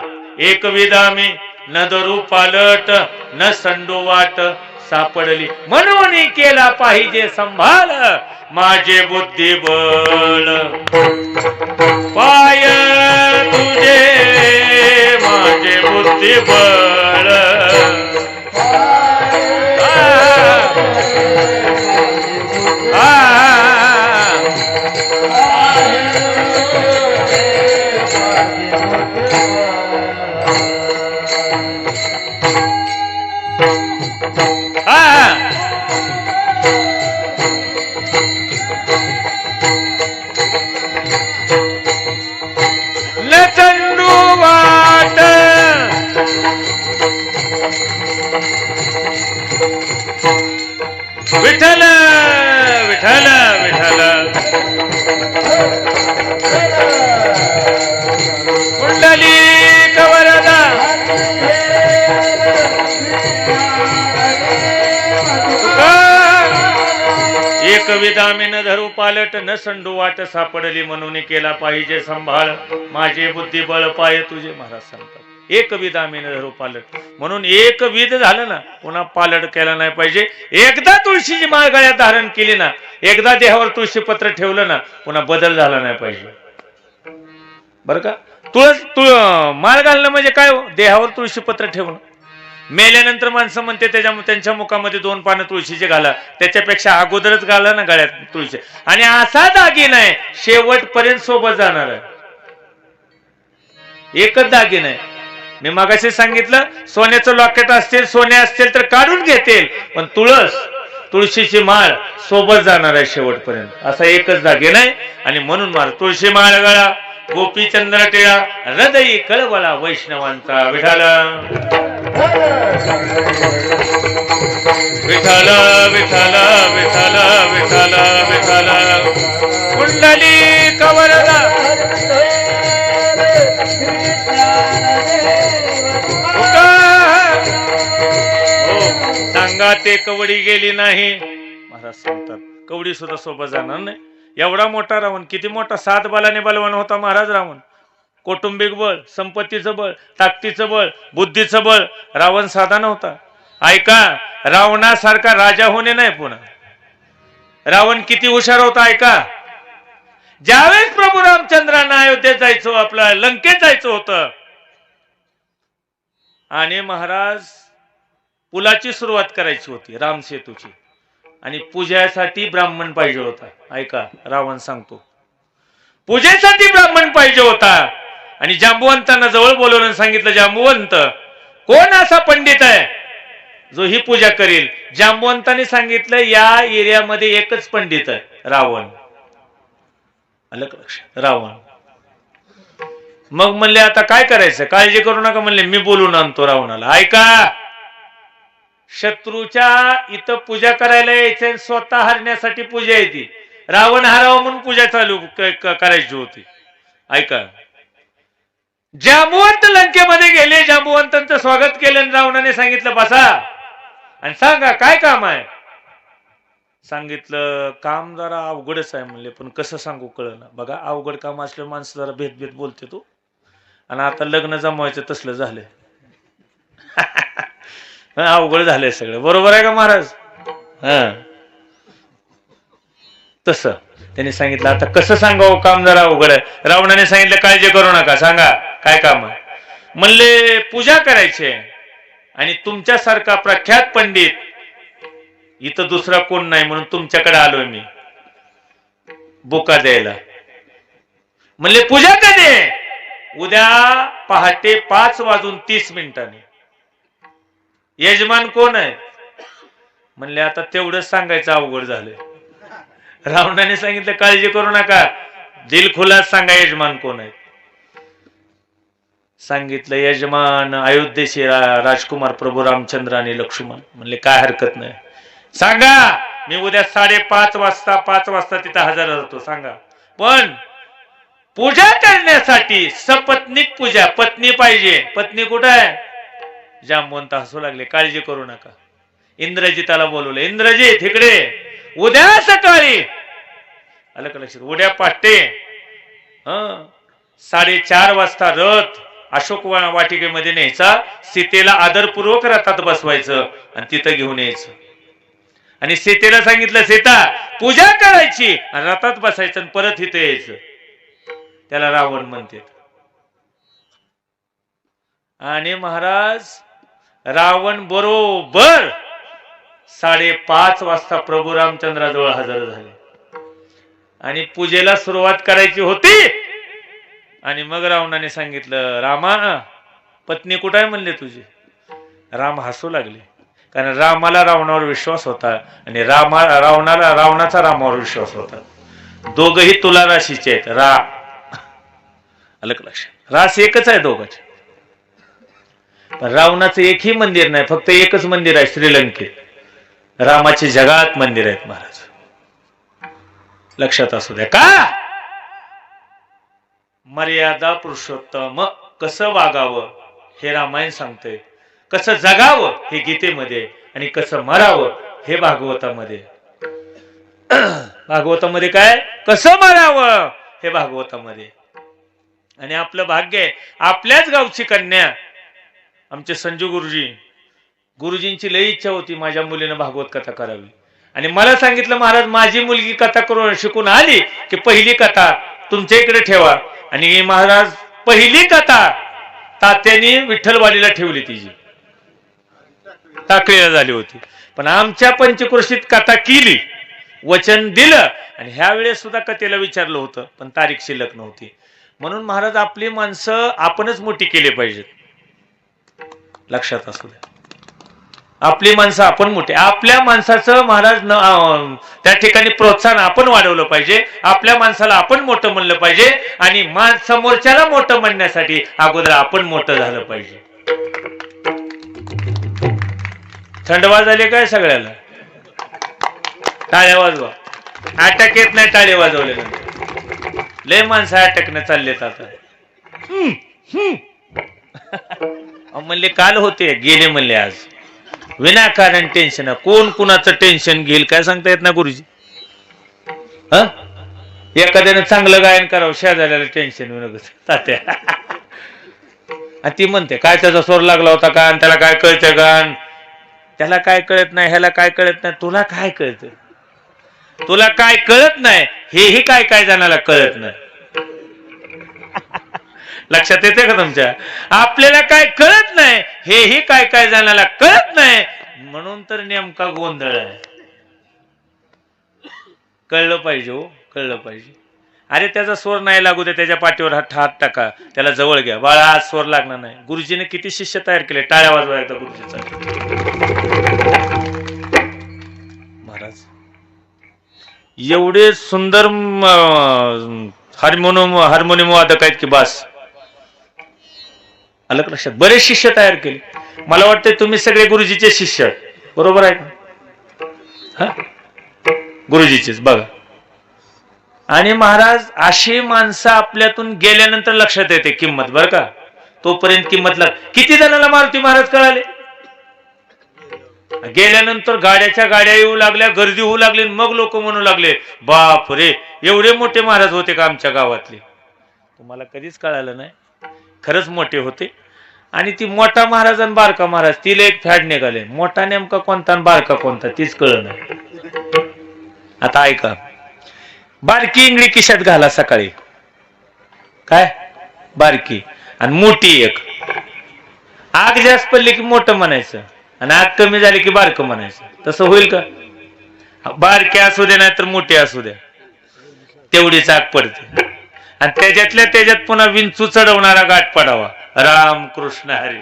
एकविधामी न धरू पालट न संडो वाट सापडली म्हणून केला पाहिजे संभाळ माझे बुद्धिबळ. पाय तुझे माझे बुद्धिबळ. विठ्ठल विठ्ठल विठ्ठल कुंडली कवरदा एकविधामी न धरू पालट न संडू वाट सापडली म्हणून केला पाहिजे संभाळ माझे बुद्धिबळ. पाय तुझे महाराज सांगतात एकविधामी न धरू पालट म्हणून एक विध झालं ना, पुन्हा पालट केला नाही पाहिजे. एकदा तुळशीची माळ गळ्यात धारण केली ना, एकदा देहावर तुळशी पत्र ठेवलं ना, पुन्हा बदल झाला नाही पाहिजे. बरं का. माळ घालणं म्हणजे काय हो, देहावर तुळशी पत्र ठेवणं. मेल्यानंतर माणसं म्हणते त्यांच्या मुखामध्ये 2 पानं तुळशीचे घाला, त्याच्यापेक्षा अगोदरच घाला ना गळ्यात तुळशी. आणि असा दागिना आहे शेवटपर्यंत सोबत जाणार आहे. एकच दागिना आहे. मी मगाशी सांगितलं सोन्याचं लॉकेट असतील, सोने असतील तर काढून घेतील, पण तुळशीची माळ सोबत जाणार आहे शेवटपर्यंत. असा एकच दागिना आहे. आणि म्हणून माळ तुळशी माळ गळा गोपीचंद्र टिळा हृदयी कळवळा वैष्णवांचा. विठाल विठाल विठाल विठाल विठाल विठाल कुंडली कवरदा सांगा ते कवडी गेली नाही महाराज सांगतात. कवडी सुद्धा सोबत जाणार नाही. एवढा मोठा रावण, किती मोठा 7 बलाने बलवान होता महाराज रावण. कौटुंबिक बळ, संपत्तीचं बळ, ताकदीचं बळ, बुद्धीचं बळ. रावण साधा नव्हता. ऐका, रावणासारखा राजा होणे नाही पुन्हा. रावण किती हुशार होता ऐका. ज्यावेळेस प्रभू रामचंद्रांना अयोध्येत जायचं, आपलं लंकेत जायचं होतं, आणि महाराज पुलाची सुरुवात करायची होती, रामसेतूची, आणि पूजेसाठी ब्राह्मण पाहिजे होता. ऐका, रावण सांगतो, पूजेसाठी ब्राह्मण पाहिजे होता. आणि जांबुवंतांना जवळ बोलवून सांगितलं, जांबुवंत, कोण असा पंडित आहे जो ही पूजा करेल? जांबुवंतांनी सांगितलं, या एरियामध्ये एकच पंडित आहे, रावण. आलं का लक्षात? रावण. मग म्हणले आता काय करायचं? काळजी करू नका म्हणले, मी बोलून आणतो रावणाला. ऐका, शत्रूच्या इथं पूजा करायला यायचं, स्वतः हरण्यासाठी पूजा येते. रावण हरावा म्हणून पूजा चालू करायची होती. ऐका, जांबुवंत लंकेमध्ये गेले, जांबुवंतांचं स्वागत केलं. रावणाने सांगितलं, बसा आणि सांगा काय काम आहे. सांगितलं, काम जरा अवघडच आहे म्हणले, पण कसं सांगू कळलं. बघा, अवघड काम असलं माणसं जरा भेद बोलते तो, आणि आता लग्न जमवायचं तसलं झालंय. अवघड झालंय सगळं. बरोबर आहे का महाराज? तस त्यांनी सांगितलं, आता कसं सांगावं, काम जरा अवघड आहे. रावणाने सांगितलं, काळजी करू नका, सांगा काय काम आहे. म्हणले, पूजा करायची, आणि तुमच्यासारखा प्रख्यात पंडित इथं दुसरा कोण नाही, म्हणून तुमच्याकडे आलोय मी बुका द्यायला. म्हणले, पूजा कधी? उद्या पहाटे 5:30 यजमान कोण आहे? म्हणले, आता तेवढंच सांगायचं अवघड झालंय. रावणाने सांगितलं, काळजी करू नका, दिलखुलास सांगा यजमान कोण आहे. सांगितलं, यजमान अयोध्येचे राजकुमार प्रभू रामचंद्र आणि लक्ष्मण. म्हणले, काय हरकत नाही, सांगा, मी उद्या 5:30 वाजता तिथं हजर होतो, सांगा. पण पूजा करण्यासाठी सपत्नीक पूजा, पत्नी पाहिजे. पत्नी कुठं आहे? जांबुवंत हसू लागले, काळजी करू नका. इंद्रजिताला बोलवलं, इंद्रजित इकडे, उद्या सकाळी, आलं का लक्षात, उद्या पहाटे 4:30 वाजता रथ अशोक वाटिकेमध्ये न्यायचा, सीतेला आदरपूर्वक रथात बसवायचं आणि तिथं घेऊन यायचं. आणि सीतेला सांगितलं, सीता पूजा करायची आणि रथात बसायचं आणि परत इथं यायचं. त्याला रावण म्हणते. आणि महाराज, रावण बरोबर 5:30 वाजता प्रभू रामचंद्राजवळ हजर झाले, आणि पूजेला सुरुवात करायची होती. आणि मग रावणाने सांगितलं, रामा, पत्नी कुठं आहे म्हणले तुझी? राम हसू लागले, कारण रामाला रावणावर विश्वास होता, आणि रावणाला रावणाचा रामावर विश्वास होता. दोघही तुला राशीचे आहेत. आलं का लक्षात? रास एकच आहे दोघांचे. पण रावणाचं एकही मंदिर नाही, फक्त एकच मंदिर आहे श्रीलंकेत. रामाचे जगात मंदिर आहेत महाराज, लक्षात असू द्या. का? मर्यादा पुरुषोत्तम कसं वागावं हे रामायण सांगतंय, कसं जगावं हे गीतेमध्ये, आणि कसं मरावं हे भागवतामध्ये. भागवतामध्ये काय, कसं मरावं हे भागवतामध्ये. आणि आपलं भाग्य आहे, आपल्याच गावची कन्या, आमचे संजू गुरुजींची लई इच्छा होती माझ्या मुलीनं भागवत कथा करावी. आणि मला सांगितलं, महाराज माझी मुलगी कथा करून शिकून आली की पहिली कथा तुमच्या इकडे ठेवा. आणि महाराज पहिली कथा तात्यानी विठ्ठलवाडीला ठेवली, तिची टाकळीला झाली होती. पण आमच्या पंचक्रोशीत कथा केली, वचन दिलं, आणि ह्या वेळेस सुद्धा कथेला विचारलं होतं, पण तारीख शिल्लक नव्हती. म्हणून महाराज आपली माणसं आपणच मोठी केली पाहिजेत, लक्षात असू द्या. आपली माणसं आपण मोठी, आपल्या माणसाचं महाराज त्या ठिकाणी प्रोत्साहन आपण वाढवलं पाहिजे. आपल्या माणसाला आपण मोठं म्हणलं पाहिजे, आणि समोरच्याला मोठं म्हणण्यासाठी अगोदर आपण मोठं झालं पाहिजे. थंडवा झाले काय सगळ्याला? टाळ्या वाजवा. अटक येत नाही टाळे वाजवल्यानंतर. लय माणसं अटकनं चाललेत आता. म्हणले काल होते, गेले म्हणले आज. विनाकारण टेन्शन, कोण कुणाचं टेन्शन घेईल काय सांगता येत ना गुरुजी. एखाद्याने चांगलं गायन करावं, शेजाऱ्याला टेन्शन नको तात्या. आणि ती म्हणते काय त्याचा स्वर लागला होता का, त्याला काय कळतं गाण, त्याला काय कळत नाही, ह्याला काय कळत नाही, तुला काय कळत, तुला काय कळत नाही हेही काय काय जणाला कळत नाही. लक्षात येते का तुमच्या? आपल्याला काय कळत नाही हेही काय काय जणाला कळत नाही, म्हणून तर नेमका गोंधळ आहे. कळलं पाहिजे हो, कळलं पाहिजे. अरे त्याचा स्वर नाही लागू दे, त्याच्या पाठीवर हात टाका, त्याला जवळ घ्या, बाळा आज स्वर लागणार नाही. गुरुजीने किती शिष्य तयार केले, टाळ्या वाजवा एकदा गुरुजीचा. महाराज एवढे सुंदर हार्मोनियम वादक आहेत की बस. आलं का लक्षात? बरेच शिष्य तयार केले. मला वाटतं तुम्ही सगळे गुरुजीचे शिष्य आहेत, बरोबर आहे का? गुरुजीचेच बघा. आणि महाराज अशी माणसं आपल्यातून गेल्यानंतर लक्षात येते किंमत, बरं का? तोपर्यंत किंमत किती जणांना मारुती महाराज कळाले? गेल्यानंतर गाड्याच्या गाड्या येऊ लागल्या, गर्दी होऊ लागली, मग लोक म्हणू लागले बाप रे एवढे मोठे महाराज होते का आमच्या गावातले? तुम्हाला कधीच कळालं नाही, खरंच मोठे होते. आणि ती मोठा महाराज आणि बारका महाराज तिला एक फॅड निघाले. मोठा नेमका कोणता आणि बारका कोणता तीच कळलं नाही. आता ऐका, बारकी इंगळी किशात घाला सकाळी, काय बारकी, आणि मोठी एक. आग जास्त पडली की मोठं म्हणायचं, आणि आग कमी झाली की बारकं म्हणायचं. तसं होईल का? बारके असू दे नाही तर मोठे असू द्या, तेवढीच आग पडते. आणि त्याच्यातल्या त्याच्यात पुन्हा विंचू चढवणारा गाठ पडावा. राम कृष्ण हरी.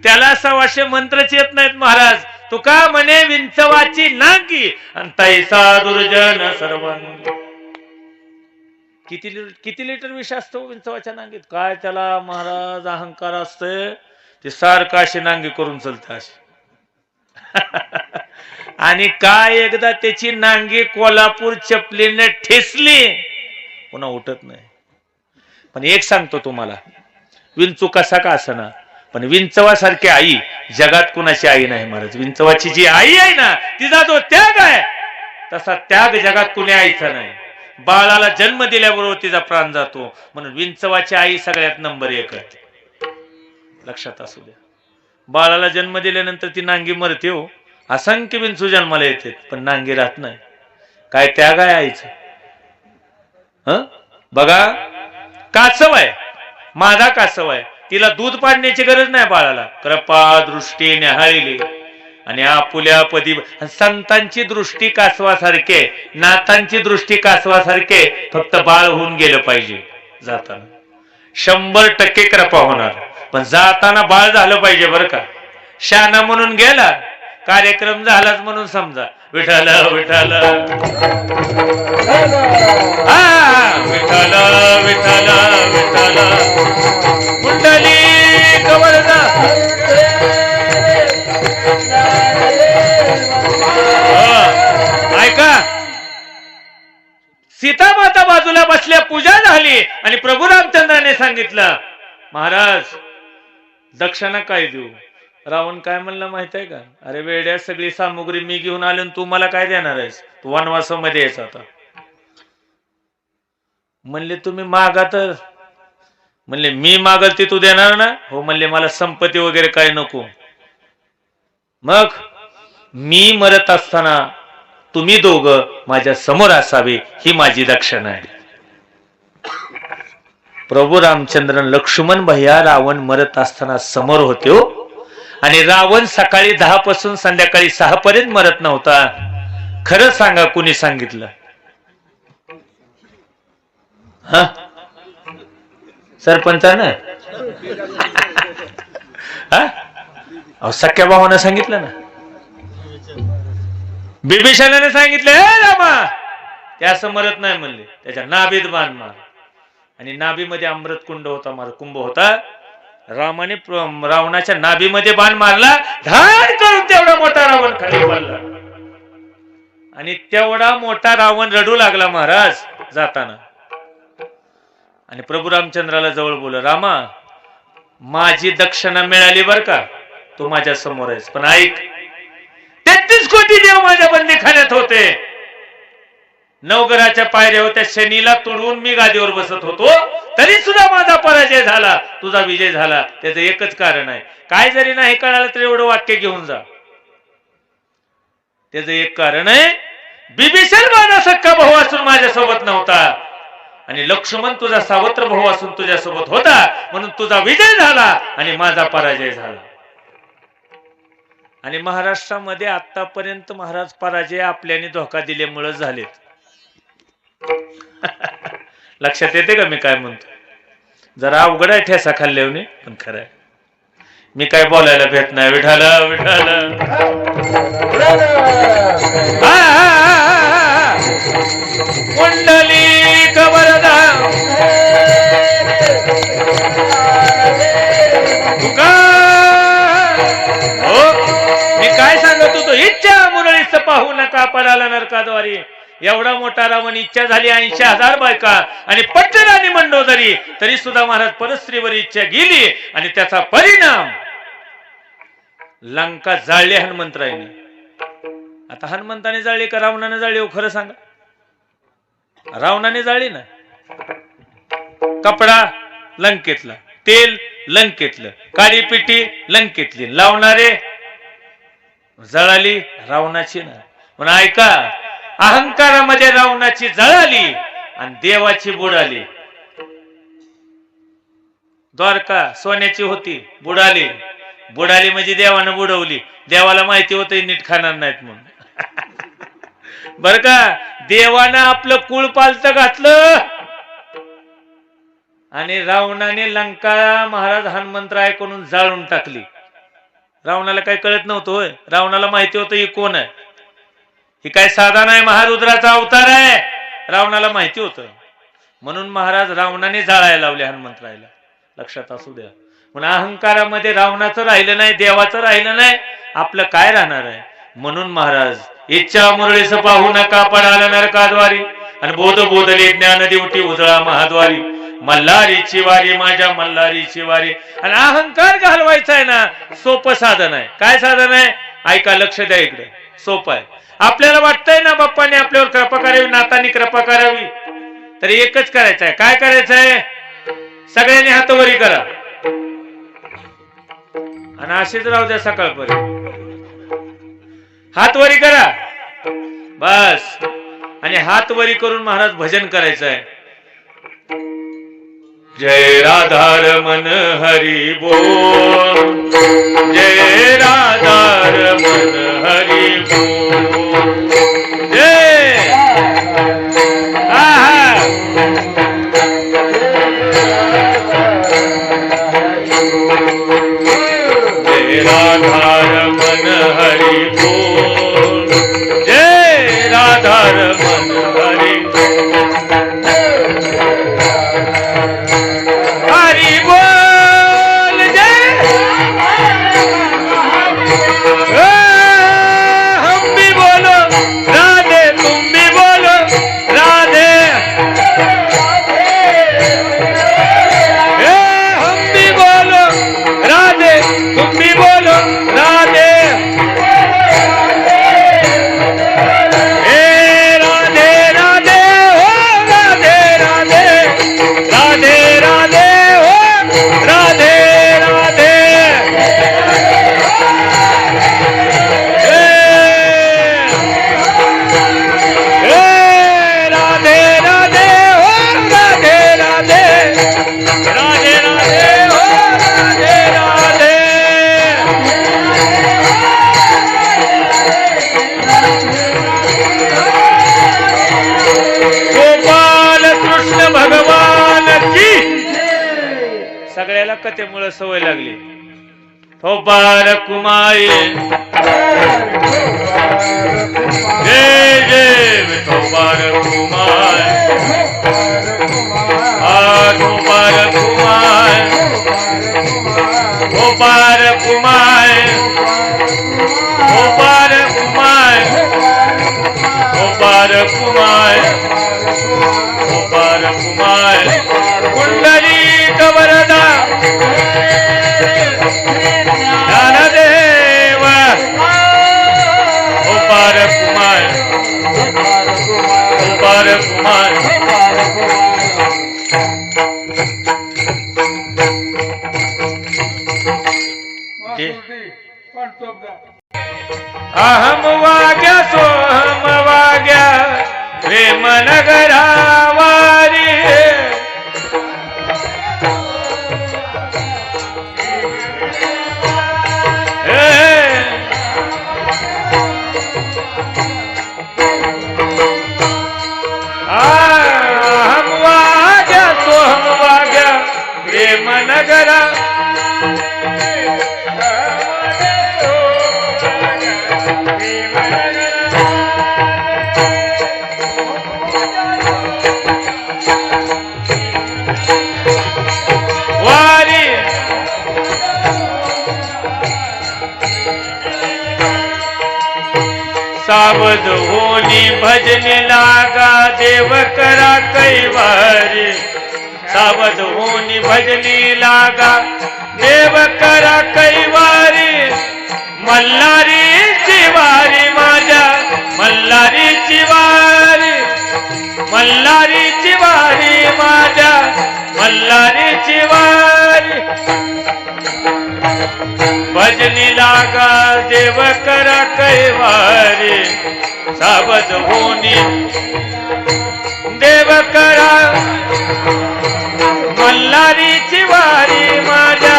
त्याला सवाशे मंत्रच येत नाहीत महाराज. तुका म्हणे विंचवाची नांगी आणि तैसा दुर्जन सर्वांगी. किती लिटर विष असतो विंचवाच्या नांगीत? काय त्याला महाराज अहंकार असतोय, ते सारखं अशी नांगी करून चलते अशी. आणि काय एकदा त्याची नांगी कोल्हापूर चपलीने ठेसली, पुन्हा उठत नाही. पण एक सांगतो तुम्हाला, विंचू कसा का असना, पण विंचवासारखी आई जगात कुणाची आई नाही महाराज. विंचवाची जी आई आहे ना, तिचा जो त्याग आहे तसा त्याग जगात कुणी आईचा नाही. बाळाला जन्म दिल्याबरोबर तिचा प्राण जातो, म्हणून विंचवाची आई सगळ्यात नंबर 1 आहे. लक्षात असू द्या. बाळाला जन्म दिल्यानंतर ती नांगी मरते हो, असंख्य विंचू जन्माला येते, पण नांगी राहत नाही. काय त्याग आहे आईचं. बघा, कासव आहे, माझा कासव आहे, तिला दूध पाडण्याची गरज नाही बाळाला. कृपा दृष्टी न्याहाळिली आणि आपुल्या पदी. संतांची दृष्टी कासवासारखे, नातांची दृष्टी कासवासारखे. फक्त बाळ होऊन गेलं पाहिजे जाताना, 100% कृपा होणार. पण जाताना बाळ झालं पाहिजे बरं का. शाना म्हणून गेला, कार्यक्रम झालाच म्हणून समजा. विठ्ठल विठ्ठल विठ्ठल विठ्ठल विठ्ठल कुंडली कवरदा. ऐका, सीता माता बाजूला बसल्या, पूजा झाली आणि प्रभू रामचंद्राने सांगितलं महाराज दक्षिणा काय देऊ? रावण काय म्हणलं माहित आहे का? अरे वेड्या, सगळी सामुग्री मी घेऊन आलो, तू मला काय देणार आहेस? तू वनवासामध्ये यायचा आता. म्हणले तुम्ही मागा तर. म्हणले मी मागल ती तू देणार ना? हो म्हणले, मला संपत्ती वगैरे काय नको. मग मी मरत असताना तुम्ही दोघं माझ्या समोर असावे, ही माझी दक्षिणा आहे. प्रभू रामचंद्र लक्ष्मण भैया रावण मरत असताना समोर होते हो. आणि रावण सकाळी 10 पासून संध्याकाळी 6 पर्यंत मरत नव्हता. खरं सांगा, कुणी सांगितलं? सरपंचानं? सख्या भावानं सांगितलं ना, बिभीषणाने सांगितलं, हे रामा ते असं मरत नाही म्हणले, त्याच्या नाभीत बाण मार. आणि नाभीमध्ये अमृत कुंड होता, कुंभ होता. रामाने रावणाच्या नाभीमध्ये बाण मारला, धाड करून तेवढा मोठा रावण खाली पडला. आणि तेवढा मोठा रावण रडू लागला महाराज जाताना. आणि प्रभू रामचंद्राला जवळ बोल, रामा माझी दक्षिणा मिळाली बर का, तू माझ्या समोर आहेस, पण ऐक 33 कोटी देव माझ्या बंदीखान्यात होते. नवघराच्या पायऱ्या होत्या, शनीला तोडून मी गादीवर बसत होतो, तरी सुद्धा माझा पराजय झाला, तुझा विजय झाला. त्याचं एकच कारण आहे. काय जरी नाही कळालं तर एवढं वाक्य घेऊन जा. त्याचं एक कारण आहे, बिभीषण माझा सख्खा भाऊ असून माझ्यासोबत नव्हता, आणि लक्ष्मण तुझा सावत्र भाऊ असून तुझ्यासोबत होता, म्हणून तुझा विजय झाला आणि माझा पराजय झाला. आणि महाराष्ट्रामध्ये आतापर्यंत महाराज पराजय आपल्याने धोका दिल्यामुळे झालेत. लक्षात येते का मी काय म्हणतो? जरा अवघड आहे ठेसा खाल्ल्याने, पण खरं आहे. मी काय बोलायला भेट नाही. विठाला विठाला कुंडली कवरदा तुका. हो, मी काय सांगत होतो, इच्छा मुरळीस पाहू नका पडाला नरकाद्वारी. एवढा मोठा रावण, इच्छा झाली 80,000 बायका आणि पट्टराणी मंडोदरी, तरी सुद्धा महाराज परस्त्रीवर इच्छा गेली आणि त्याचा परिणाम लंका जाळली हनुमंतरायने. आता हनुमंताने जाळली का रावणाने जाळली हो? खरं सांगा. रावणाने जाळली ना. कपडा लंकेतला, तेल लंकेतलं, काळी पिठी लंकेतली, लावणारे जळाली रावणाची ना. म्हणून ऐका, अहंकारामध्ये रावणाची जळाली आणि देवाची बुडाली. द्वारका सोन्याची होती, बुडाली. बुडाली म्हणजे देवानं बुडवली. देवाला माहिती होतं नीट खाणार नाहीत म्हणून. बर का, देवानं आपलं कुळ पालत घातलं आणि रावणाने लंका महाराज हनुमंतरायकडून जाळून टाकली. रावणाला काही कळत नव्हतं होय. रावणाला माहिती होतं ही कोण आहे, ही काय साधा नाही, महारुद्राचा अवतार आहे. रावणाला माहिती होतं, म्हणून महाराज रावणाने जाळायला लावले हनुमंतरायला. लक्षात असू द्या. म्हणून अहंकारामध्ये रावणाचं राहिलं नाही, देवाचं राहिलं नाही, आपलं काय राहणार आहे. म्हणून महाराज इच्छा मुरळीस पाहू नका पडाला नरकाद्वारी, आणि बोध बोधले ज्ञान देवटी उजळा महाद्वारी. मल्हारीची वारी माझ्या मल्हारीची वारी. आणि अहंकार घालवायचा आहे ना, सोपं साधन आहे. काय साधन आहे? ऐका, लक्ष द्या इकडे. सोपं आहे. आपल्याला वाटतंय ना बाप्पाने आपल्यावर कृपा करावी, नातानी कृपा करावी, तर एकच करायचं आहे. काय करायचं आहे? सगळ्यांनी हातवरी करा आणि असेच राहू द्या सकाळपर्यंत. हातवरी करा बस. आणि हातवरी करून महाराज भजन करायचं आहे. जय राधार मन हरी बोल, जय राधार मन हरी बोल, जय जय राधार मन हरी बोल, जय राधार मन हरी हरी बोल, जय हम भी बोलो राधे, तुम भी बोलो राधे, हम भी बोलो राधे, तुम भी बोलो राधे, राधे राधे हो राधे राधे, राधे राधे हो राधे राधे, राधे राधे हो राधे राधे, राधे राधे हो राधे राधे. गोपाल कृष्ण भगवान की. सगळ्याला कथेमुळे सवय लागली. गोपाल कुमाई जय जय गोपाल कुमार, गोपाल कुमार, गोपाल कुमार, गोपाल कुमार, गोपाल कुमार, गोपाल कुमार. कुंडली कवरदा ज्ञानदेव, गोपाल कुमार, गोपाल अहम वाग्या सोहम वाग्या प्रेम नगरावारी अहम वाग्या सोहम वाग्या प्रेम नगरा सावध होनी भजन लागा देव करा कैवारी सावध होनी भजनी लागा देव करा कैवारी मल्हारी चिवारी माझ्या मल्हारी चिवारी मल्हारी चिवारी माझ्या मल्हारी चिवारी भजनी लागा देव करा कैवारी सावध होनी देव करा मल्हारी चिवारी माझ्या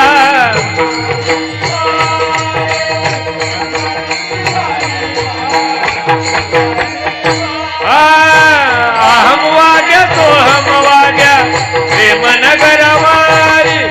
अहम वाग्या सोहम वाग्या प्रेम नगरवारी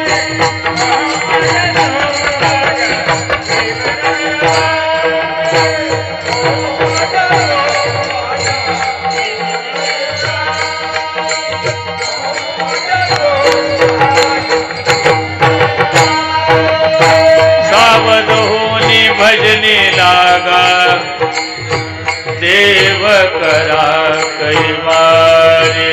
भजनी लागा देव करा कैवारी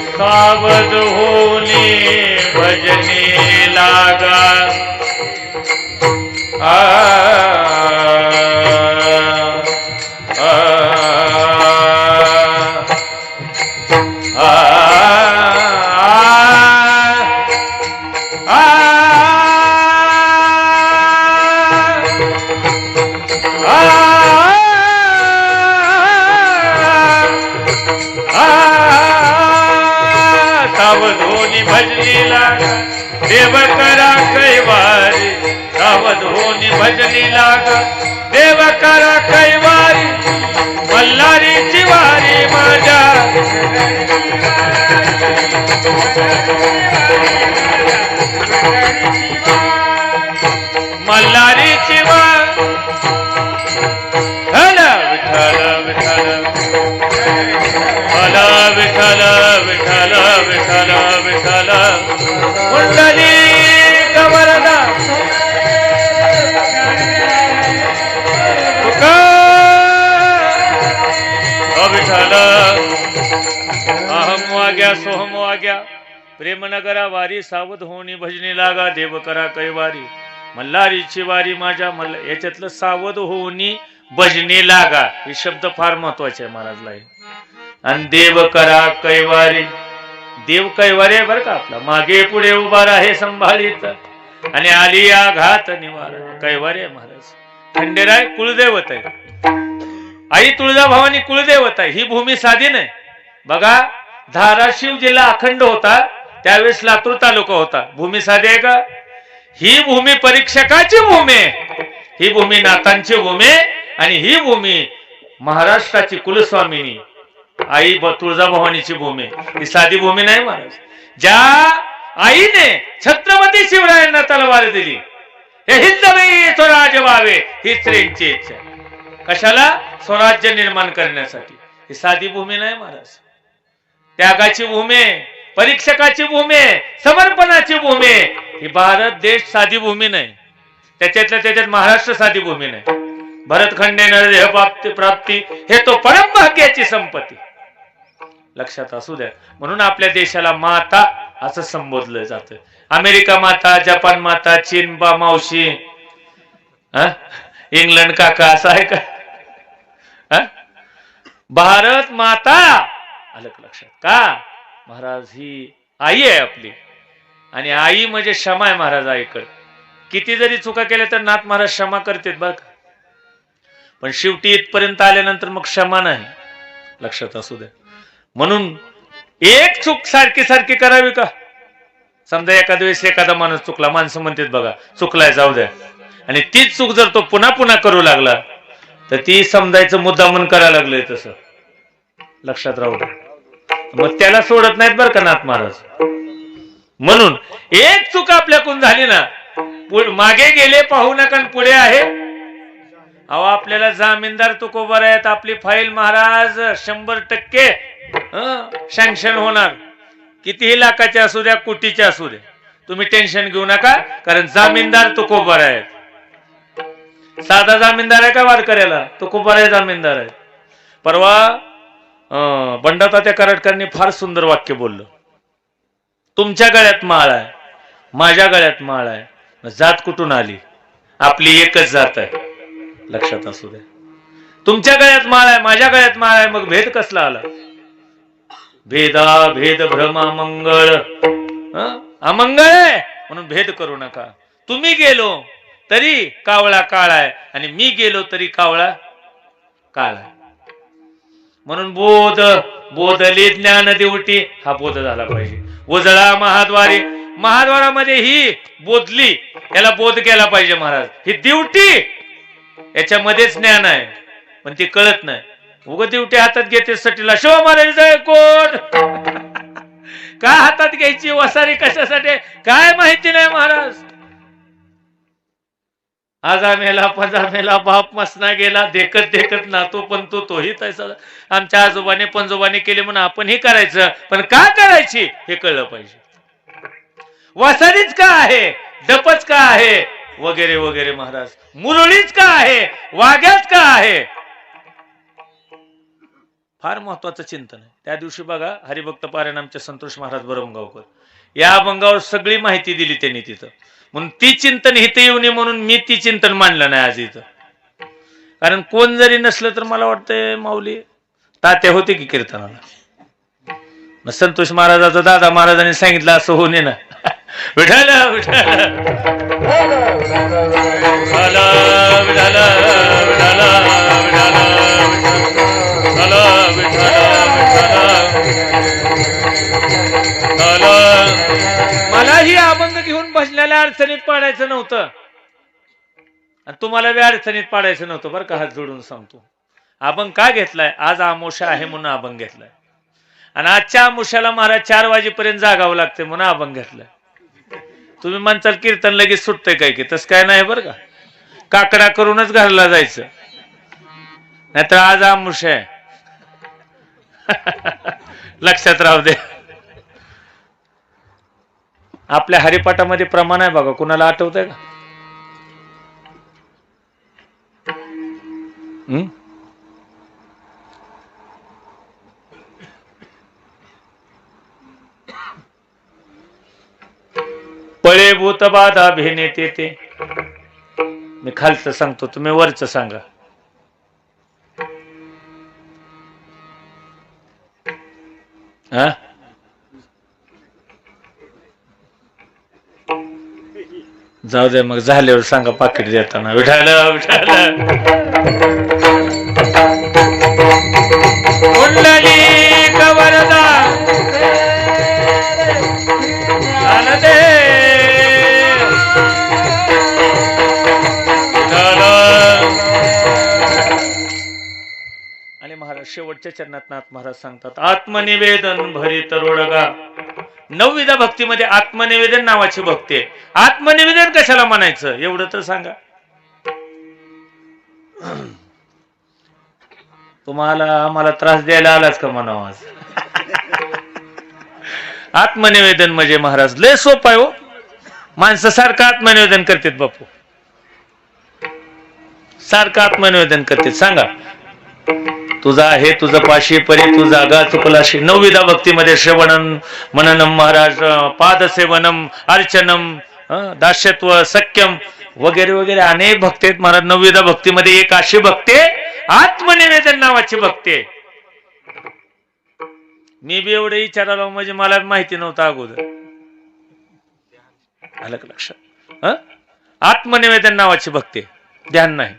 सावध होनी भजनी लागा सावधोनी भजनी लागा देव करा कैवारी सावधोनी भजनी लागा देव करा कैवारी मल्हारी चिवारी माझ्या मल्हारी चिवारी हला विठ्ठल विठ्ठल हला विठ्ठल विठ्ठल विठ्ठल विठ्ठल कुंडली कवरदा विठ्ठल अहम वाग्या सोहम वाग्या प्रेमनगरा वारी सावध होनी भजनी लागा देव करा कैवारी मल्हारीची वारी माझ्या याच्यातलं सावध होनी भजनी लागा हे शब्द फार महत्वाचे आहे महाराजला. आणि देव करा कैवारी देव कैवारी आहे बरं का आपला मागे पुढे उभा राहे संभाळीत आणि आली या घात निवार कैवारी आहे महाराज. खंडेराय कुलदैवत आहे. आई तुळजाभवानी कुलदैवत आहे. ही भूमी साधी नाही बघा. धाराशिव जिल्हा अखंड होता त्यावेळेस लातूर तालुका होता. भूमी साधी आहे का? ही भूमी परीक्षकाची भूमी आहे. ही भूमी नाथांची भूमी आणि ही भूमी महाराष्ट्राची कुलस्वामिनी आई तुळजाभवानीची भूमी. ही साधी भूमी नाही महाराज. ज्या आईने छत्रपती शिवरायांना तलवार दिली हे हिंदवी स्वराज व्हावे ही श्रेंची इच्छा. कशाला? स्वराज्य निर्माण करण्यासाठी. ही साधी भूमी नाही महाराज, त्यागाची भूमी आहे, परीक्षकाची भूमी आहे, समर्पणाची भूमी आहे. ही भारत देश साधी भूमी नाही. त्याच्यात महाराष्ट्र साधी भूमी नाही. भरतखंडे नरदेह प्राप्ती हे तो परमभाग्याची संपत्ती. लक्षात असू द्या. म्हणून आपल्या देशाला माता असं संबोधलं जातं. अमेरिका माता, जपान माता, चीन बा मावशी, इंग्लंड काका, असं आहे का? भारत माता आलं लक्षात का? महाराज ही आई आहे आपली, आणि आई म्हणजे क्षमा आहे महाराज. आईकडे किती जरी चुका केल्या तर नाथ महाराज क्षमा करतात बघ, पण शेवटी इथपर्यंत आल्यानंतर मग क्षमा नाही. लक्षात असू द्या. म्हणून एक चूक सारखी सारखी करावी का? समजा एखाद्या वेळेस एखादा माणूस चुकला, माणसं म्हणतात बघा चुकलाय जाऊ द्या, आणि तीच चूक जर तो पुन्हा पुन्हा करू लागला तर ती समजायचं मुद्दामून करायला लागलंय तसं. लक्षात राहू द्या. मग त्याला सोडत नाहीत बरं का नाथ महाराज. म्हणून एक चूक आपल्याकडून झाली ना, मागे गेले पाहू नका, पुढे आहे. अहो आपल्याला जामीनदार तुकोबर आहेत. आपली फाईल महाराज 100% सँक्शन होणार. कितीही लाखाचे असू द्या, कोटीचे असू द्या, तुम्ही टेन्शन घेऊ नका, कारण जामीनदार तुकोबर आहेत. साधा जामीनदार आहे का वारकऱ्याला? तुकोबर आहे, जामीनदार आहे. परवा बंडातात्या कराडकरांनी फार सुंदर वाक्य बोललं. तुमच्या गळ्यात माळ आहे, माझ्या गळ्यात माळ आहे, जात कुठून आली? आपली एकच जात आहे. लक्षात असू द्या. तुमच्या गळ्यात माळ आहे, माझ्या गळ्यात माळ आहे, मग भेद कसला आला? भेदा भेद भ्रम अमंगळ, अमंगळ आहे म्हणून भेद करू नका. तुम्ही गेलो तरी कावळा काळा आहे, आणि मी गेलो तरी कावळा काळा आहे. म्हणून बोध बोधले ज्ञान देवटी हा बोध झाला पाहिजे. उजळा महाद्वारे, महाद्वारामध्ये ही बोधली, याला बोध केला पाहिजे महाराज. ही दिवटी, याच्यामध्येच ज्ञान आहे, पण ती कळत नाही. उग दिवटी हातात घेते सटीला, शिव महाराज जय कोण का हातात घ्यायची? वसारी कशासाठी? काय माहिती नाही महाराज. आजा मेला पजा मेला, बाप मसना गेला, देखत देखत नातो पण तोही तसा. आमच्या आजोबाने पंजोबाने केले म्हणून आपणही करायचं, पण का करायची हे कळलं पाहिजे. वसारीच का आहे, डपच का आहे, वगैरे वगैरे महाराज. मुरळीच का आहे, वाघ्याच का आहे. फार महत्वाचं चिंतन आहे. त्या दिवशी बघा हरिभक्त पारायण आमचे संतोष महाराज बरमगावकर, या अभंगावर सगळी माहिती दिली त्यांनी तिथं. म्हणून ती चिंतन इथं येऊ नये म्हणून मी ती चिंतन मांडलं नाही आज इथं. कारण कोण जरी नसलं तर मला वाटतंय माऊली तात्या होते की कीर्तनाला. मग संतोष महाराजाचा दादा महाराजांनी सांगितलं असं होणे ना. विठाल विठाल मला ही अभंग घेऊन बसलेल्या अडचणीत पाडायचं नव्हतं, आणि तुम्हाला बी अडचणीत पाडायचं नव्हतं बरं का. हात जोडून सांगतो. अभंग का घेतलाय? आज आमोशा आहे म्हणून अभंग घेतलाय, आणि आजच्या आमोशाला महाराज 4 वाजेपर्यंत जागावं लागते म्हणून अभंग घेतलाय. तुम्ही म्हणताल कीर्तन लगेच सुटतंय काय की? तसं काय नाही बरं का. काकडा करूनच घरला जायचं, नाहीतर आज आमोशा आहे. लक्षात राहू दे. आपल्या हरिपाठामध्ये प्रमाण आहे बघा, कुणाला आठवतंय का? पळे भूत बाधा भेनेत येते. मी खालचं सांगतो, तुम्ही वरचं सांगा. हा, जाऊ दे मग, झाल्यावर सांगा पाकिट देताना. विठाल विठाल कुंडली कवरदा आनंदे आणि महाराज शेवटच्या चरणात नाथ महाराज सांगतात, आत्मनिवेदन भरित रोडगा. 9विधा भक्तीमध्ये आत्मनिवेदन नावाची भक्ती आहे. आत्मनिवेदन कशाला म्हणायचं एवढं तर सांगा. तुम्हाला आम्हाला त्रास द्यायला आलाच का म्हणावं आज. आत्मनिवेदन म्हणजे महाराज लय सोपं आहे हो. माणसं सारखं आत्मनिवेदन करतात बापू, सारखं आत्मनिवेदन करतात. सांगा, तुझा आहे तुझं पाशी परी तू जागा चुकलाशी. नवविधा भक्तीमध्ये श्रवणम मननम महाराज, पादसेवनम अर्चनम, दास्यत्व सख्यम वगैरे वगैरे अनेक भक्ती आहेत महाराज. नवविधा भक्तीमध्ये एक अशी भक्ती आत्मनिवेदन नावाची भक्ती आहे. मी बी एवढं विचारायला म्हणजे मला माहिती नव्हतं अगोदर. आलं का लक्षात? आत्मनिवेदन नावाची भक्ती, ध्यान नाही.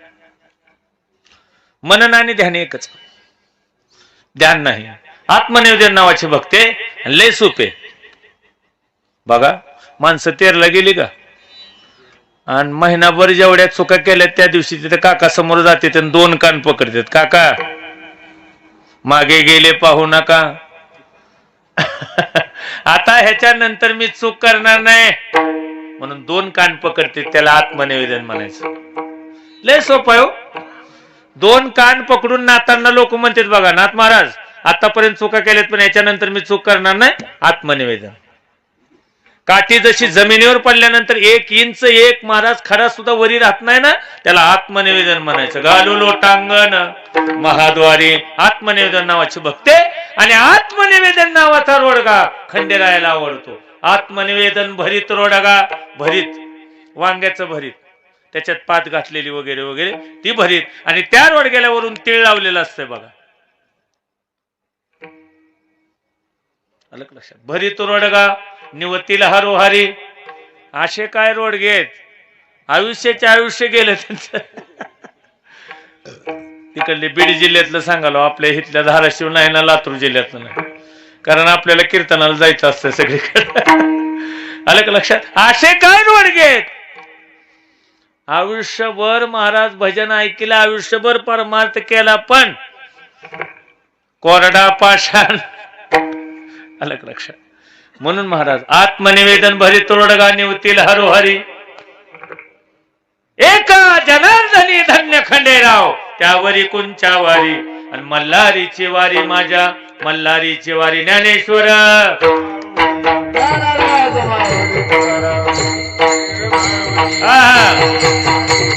मनन आणि ध्यान एकच, ध्यान नाही. आत्मनिवेदन नावाची भक्ती लय सोपे. बघा, माणसं तेरला गेली का आणि महिनाभर जेवढ्या चुका केल्या त्या दिवशी तिथे काका समोर जाते आणि 2 कान पकडतात. काका मागे गेले पाहू नका. आता ह्याच्या नंतर मी चूक करणार नाही म्हणून 2 कान पकडते. त्याला आत्मनिवेदन म्हणायचं. लय सोपं आहे हो. 2 कान पकडून नाताना लोक म्हणतात बघा, नाथ महाराज आतापर्यंत चुका केल्यात पण याच्यानंतर मी चूक करणार नाही. आत्मनिवेदन. काठी जशी जमिनीवर पडल्यानंतर 1 इंच एक महाराज खडा सुद्धा वरी राहत नाही ना, त्याला आत्मनिवेदन म्हणायचं. घालू लोटांगण महाद्वारी आत्मनिवेदन नावाची भक्ती. आणि आत्मनिवेदन नावाचा रोडगा खंडेरायाला आवडतो. आत्मनिवेदन भरीत रोडगा, भरीत वांग्याचं भरीत, त्याच्यात पात घातलेली वगैरे वगैरे ती भरीत, आणि त्या रोडग्यावरून तीळ लावलेलं असतंय बघा. आलं का लक्षात? भरीत रोडगा निवतील हरोहारी. असे काय रोडगे आहेत, आयुष्याचे आयुष्य गेले त्यांचं. तिकडले बीड जिल्ह्यातलं सांगालो, आपल्या इथल्या धाराशिव नाही ना, लातूर जिल्ह्यातलं नाही, कारण आपल्याला कीर्तनाला जायचं असतं सगळीकडे. आलं का लक्षात? असे काय रोडगे आहेत. आयुष्यभर महाराज भजन ऐकलं, आयुष्यभर परमार्थ केला, पण कोरडा पाषाण. आलं का लक्षात? म्हणून महाराज आत्मनिवेदन भरीत रोडगा निवतील हरोहरी. एका जनार्दनी धन्य खंडेराव त्यावरी कुंच्या वारी. आणि मल्हारीची वारी माझ्या मल्हारीची वारी ज्ञानेश्वर.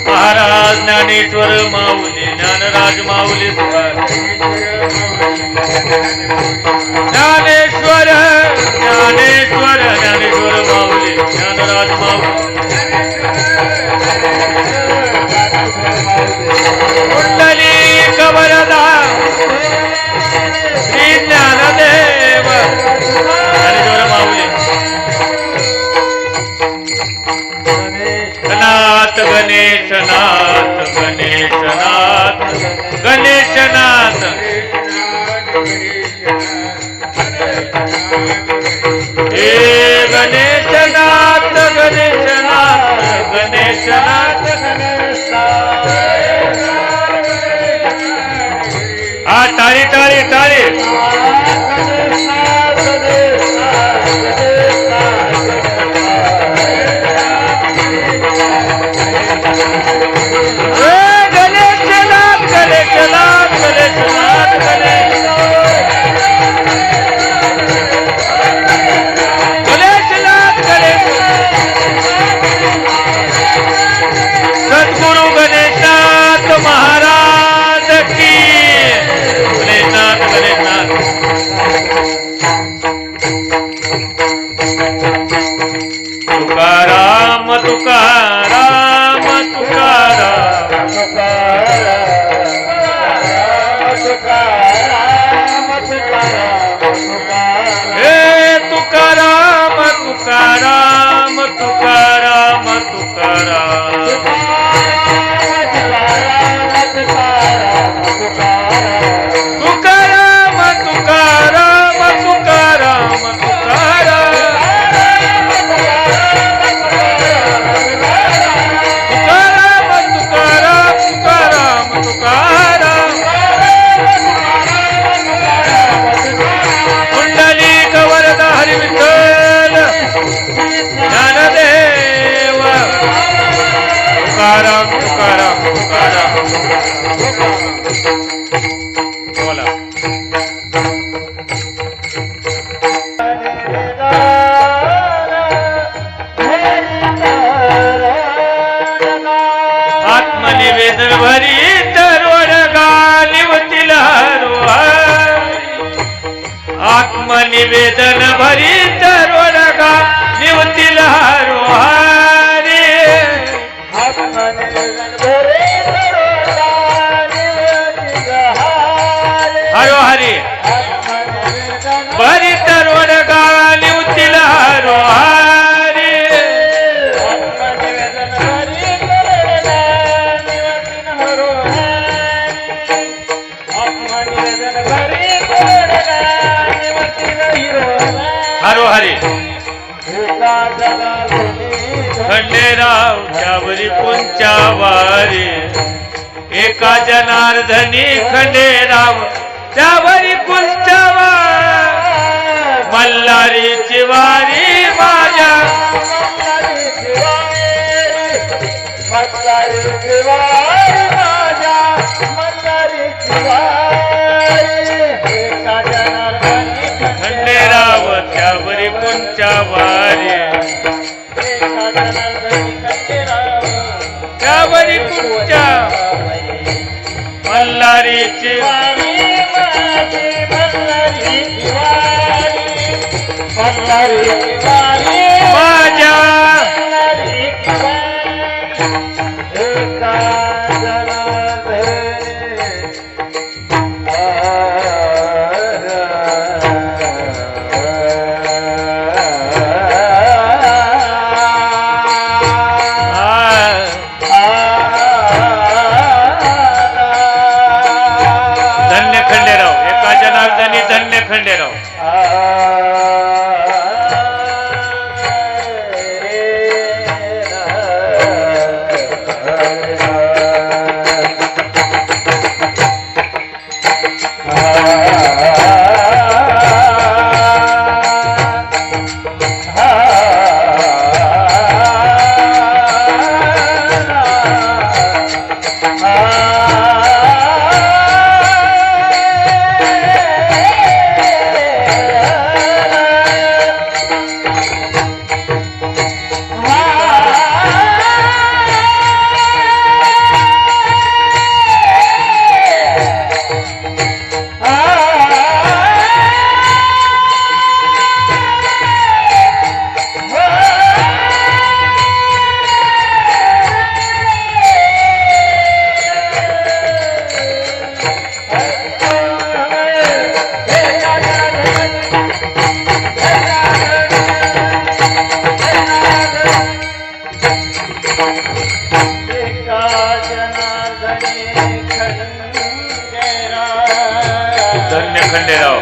महाराज ज्ञानेश्वर माऊली ज्ञानराज माऊली ज्ञानेश्वर ज्ञानेश्वर ज्ञानेश्वर माऊली ज्ञानराज माऊली. कुंडली कवरदा श्री ज्ञानदेव ज्ञानेश्वर माऊली. नाथ गणेशनाथ गणेशनाथ गणेशनाथ. हे गणेशनाथ गणेशनाथ गणेशनाथ. हा टाळी टाळी टाळी. गणेशनाथ गणेशनाथ गणेशनाथ गणेशनाथ गणेश. सद्गुरु गणेशनाथ महाराज की. गणेशनाथ गणेशनाथ. तुकाराम तुकाराम तुकाराम हे तुकाराम तुकाराम तुकाराम तुकाराम. तुकाराम तुकाराम तुकाराम तुकाराम. कुंडली कवरदा हरी विठ्ठल ज्ञानदेव. तुकाराम तुकाराम तुकाराम. बोला. आत्मनिवेदन भरी तरोड गालिवतील आत्मनिवेदन भरी तरोड गालिवतील हरो हरी भरी तरोड गालिवतील हरो हरी खंडेराव त्यावरी कोणच्या वारी एका जनार्दनी खंडेराव त्यावरी कोणच्या मल्हारीची वारी माझ्या खंडेराव त्यावरी कोणच्या वारी त्यावरी कोणच्या मल्हारीची माझ्या धन्य खंडेराव एका जनार्दनी धन्य खंडेराव. धन्य खंडेराव.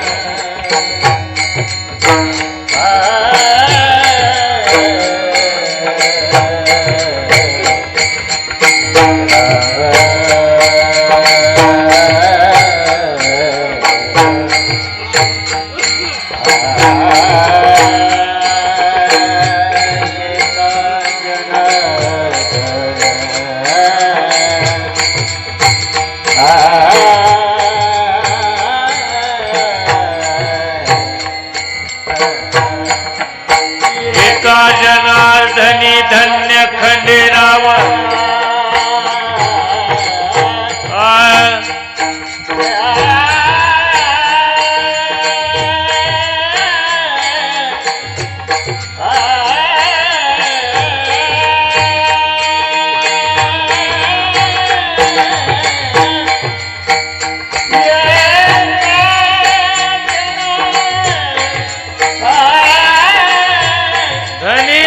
एका जनार्दनी धन्य खंडेराव धनी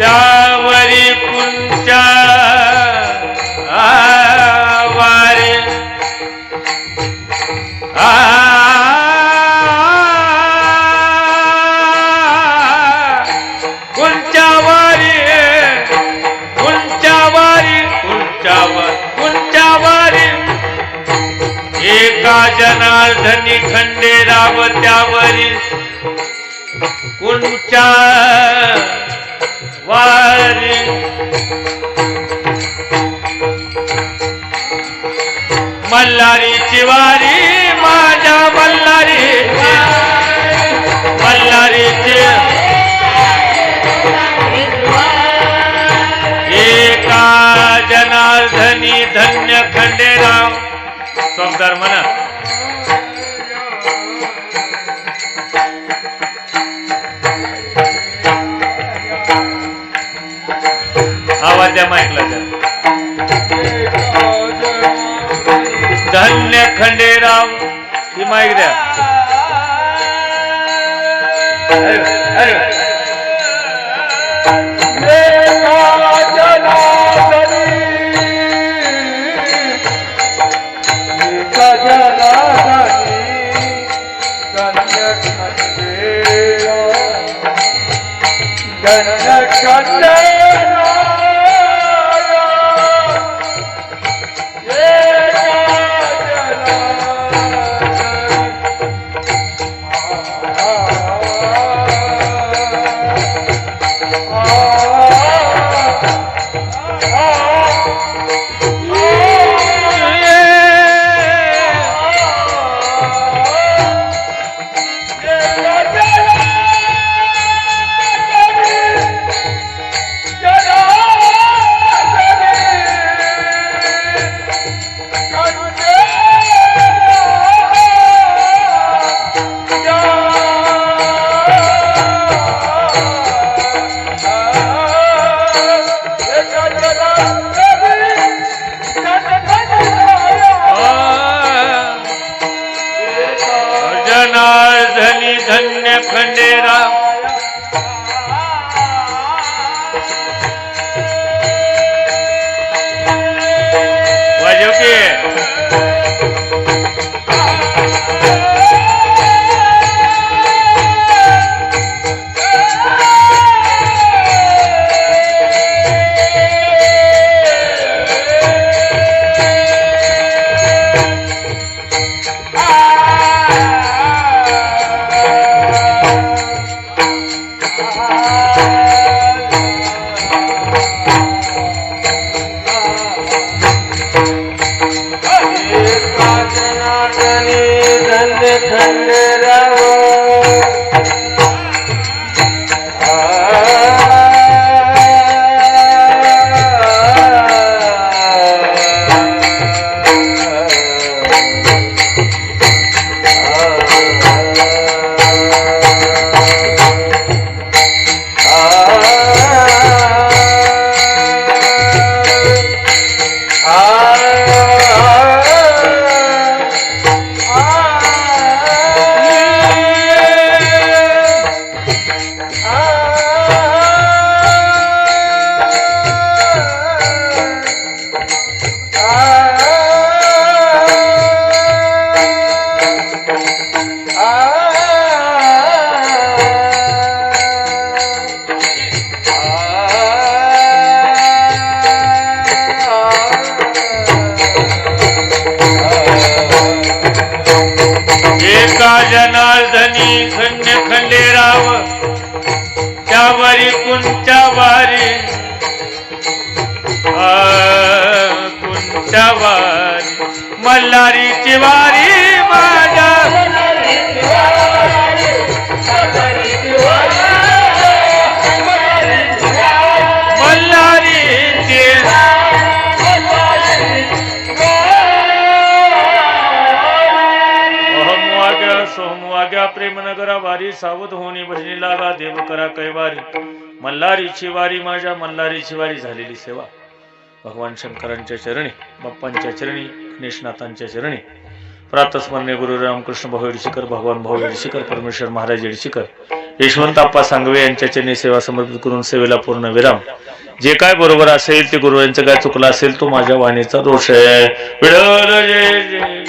त्यावरी कुंच्या वारी कुंच्यावारी एका जनार्दनी खंडेराव त्यावरी कुंच्या वारी मल्हारीची वारी माझ्या मल्हारीची एका जनार्दनी धन्य खंडेराव सोमदार म्हणा आवाज द्या माईकला धन्य खंडेराव ही माईक द्या जनार्दनी धन्य खंडेराव वाजव की जनार्दनी धन्य खंडेराव त्यावरी कुंच्या वारी कुंच्या वारी मल्हारीची वारी माझ्या मल्हारीची सोमवाग्या प्रेमनगरा वारी सावध होणी भजनी लागा देव करा कैवारी मल्हारीची वारी माझ्या मल्हारीची वारी झालेली सेवा भगवान शंकरांच्या चरणी बाप्पांच्या चरणी गणेशनाथांच्या चरणी प्रातस्मरणीय गुरु रामकृष्ण भाऊ येडशीकर भगवान भाऊ येडशीकर परमेश्वर महाराज येडशीकर यशवंत आप्पा सांगवे यांच्या चरणी सेवा समर्पित करून सेवेला पूर्ण विराम. जे काय बरोबर असेल ते गुरु यांचं काय चुकलं असेल तो माझ्या वाणीचा दोष आहे. विठ्ठल जय जय.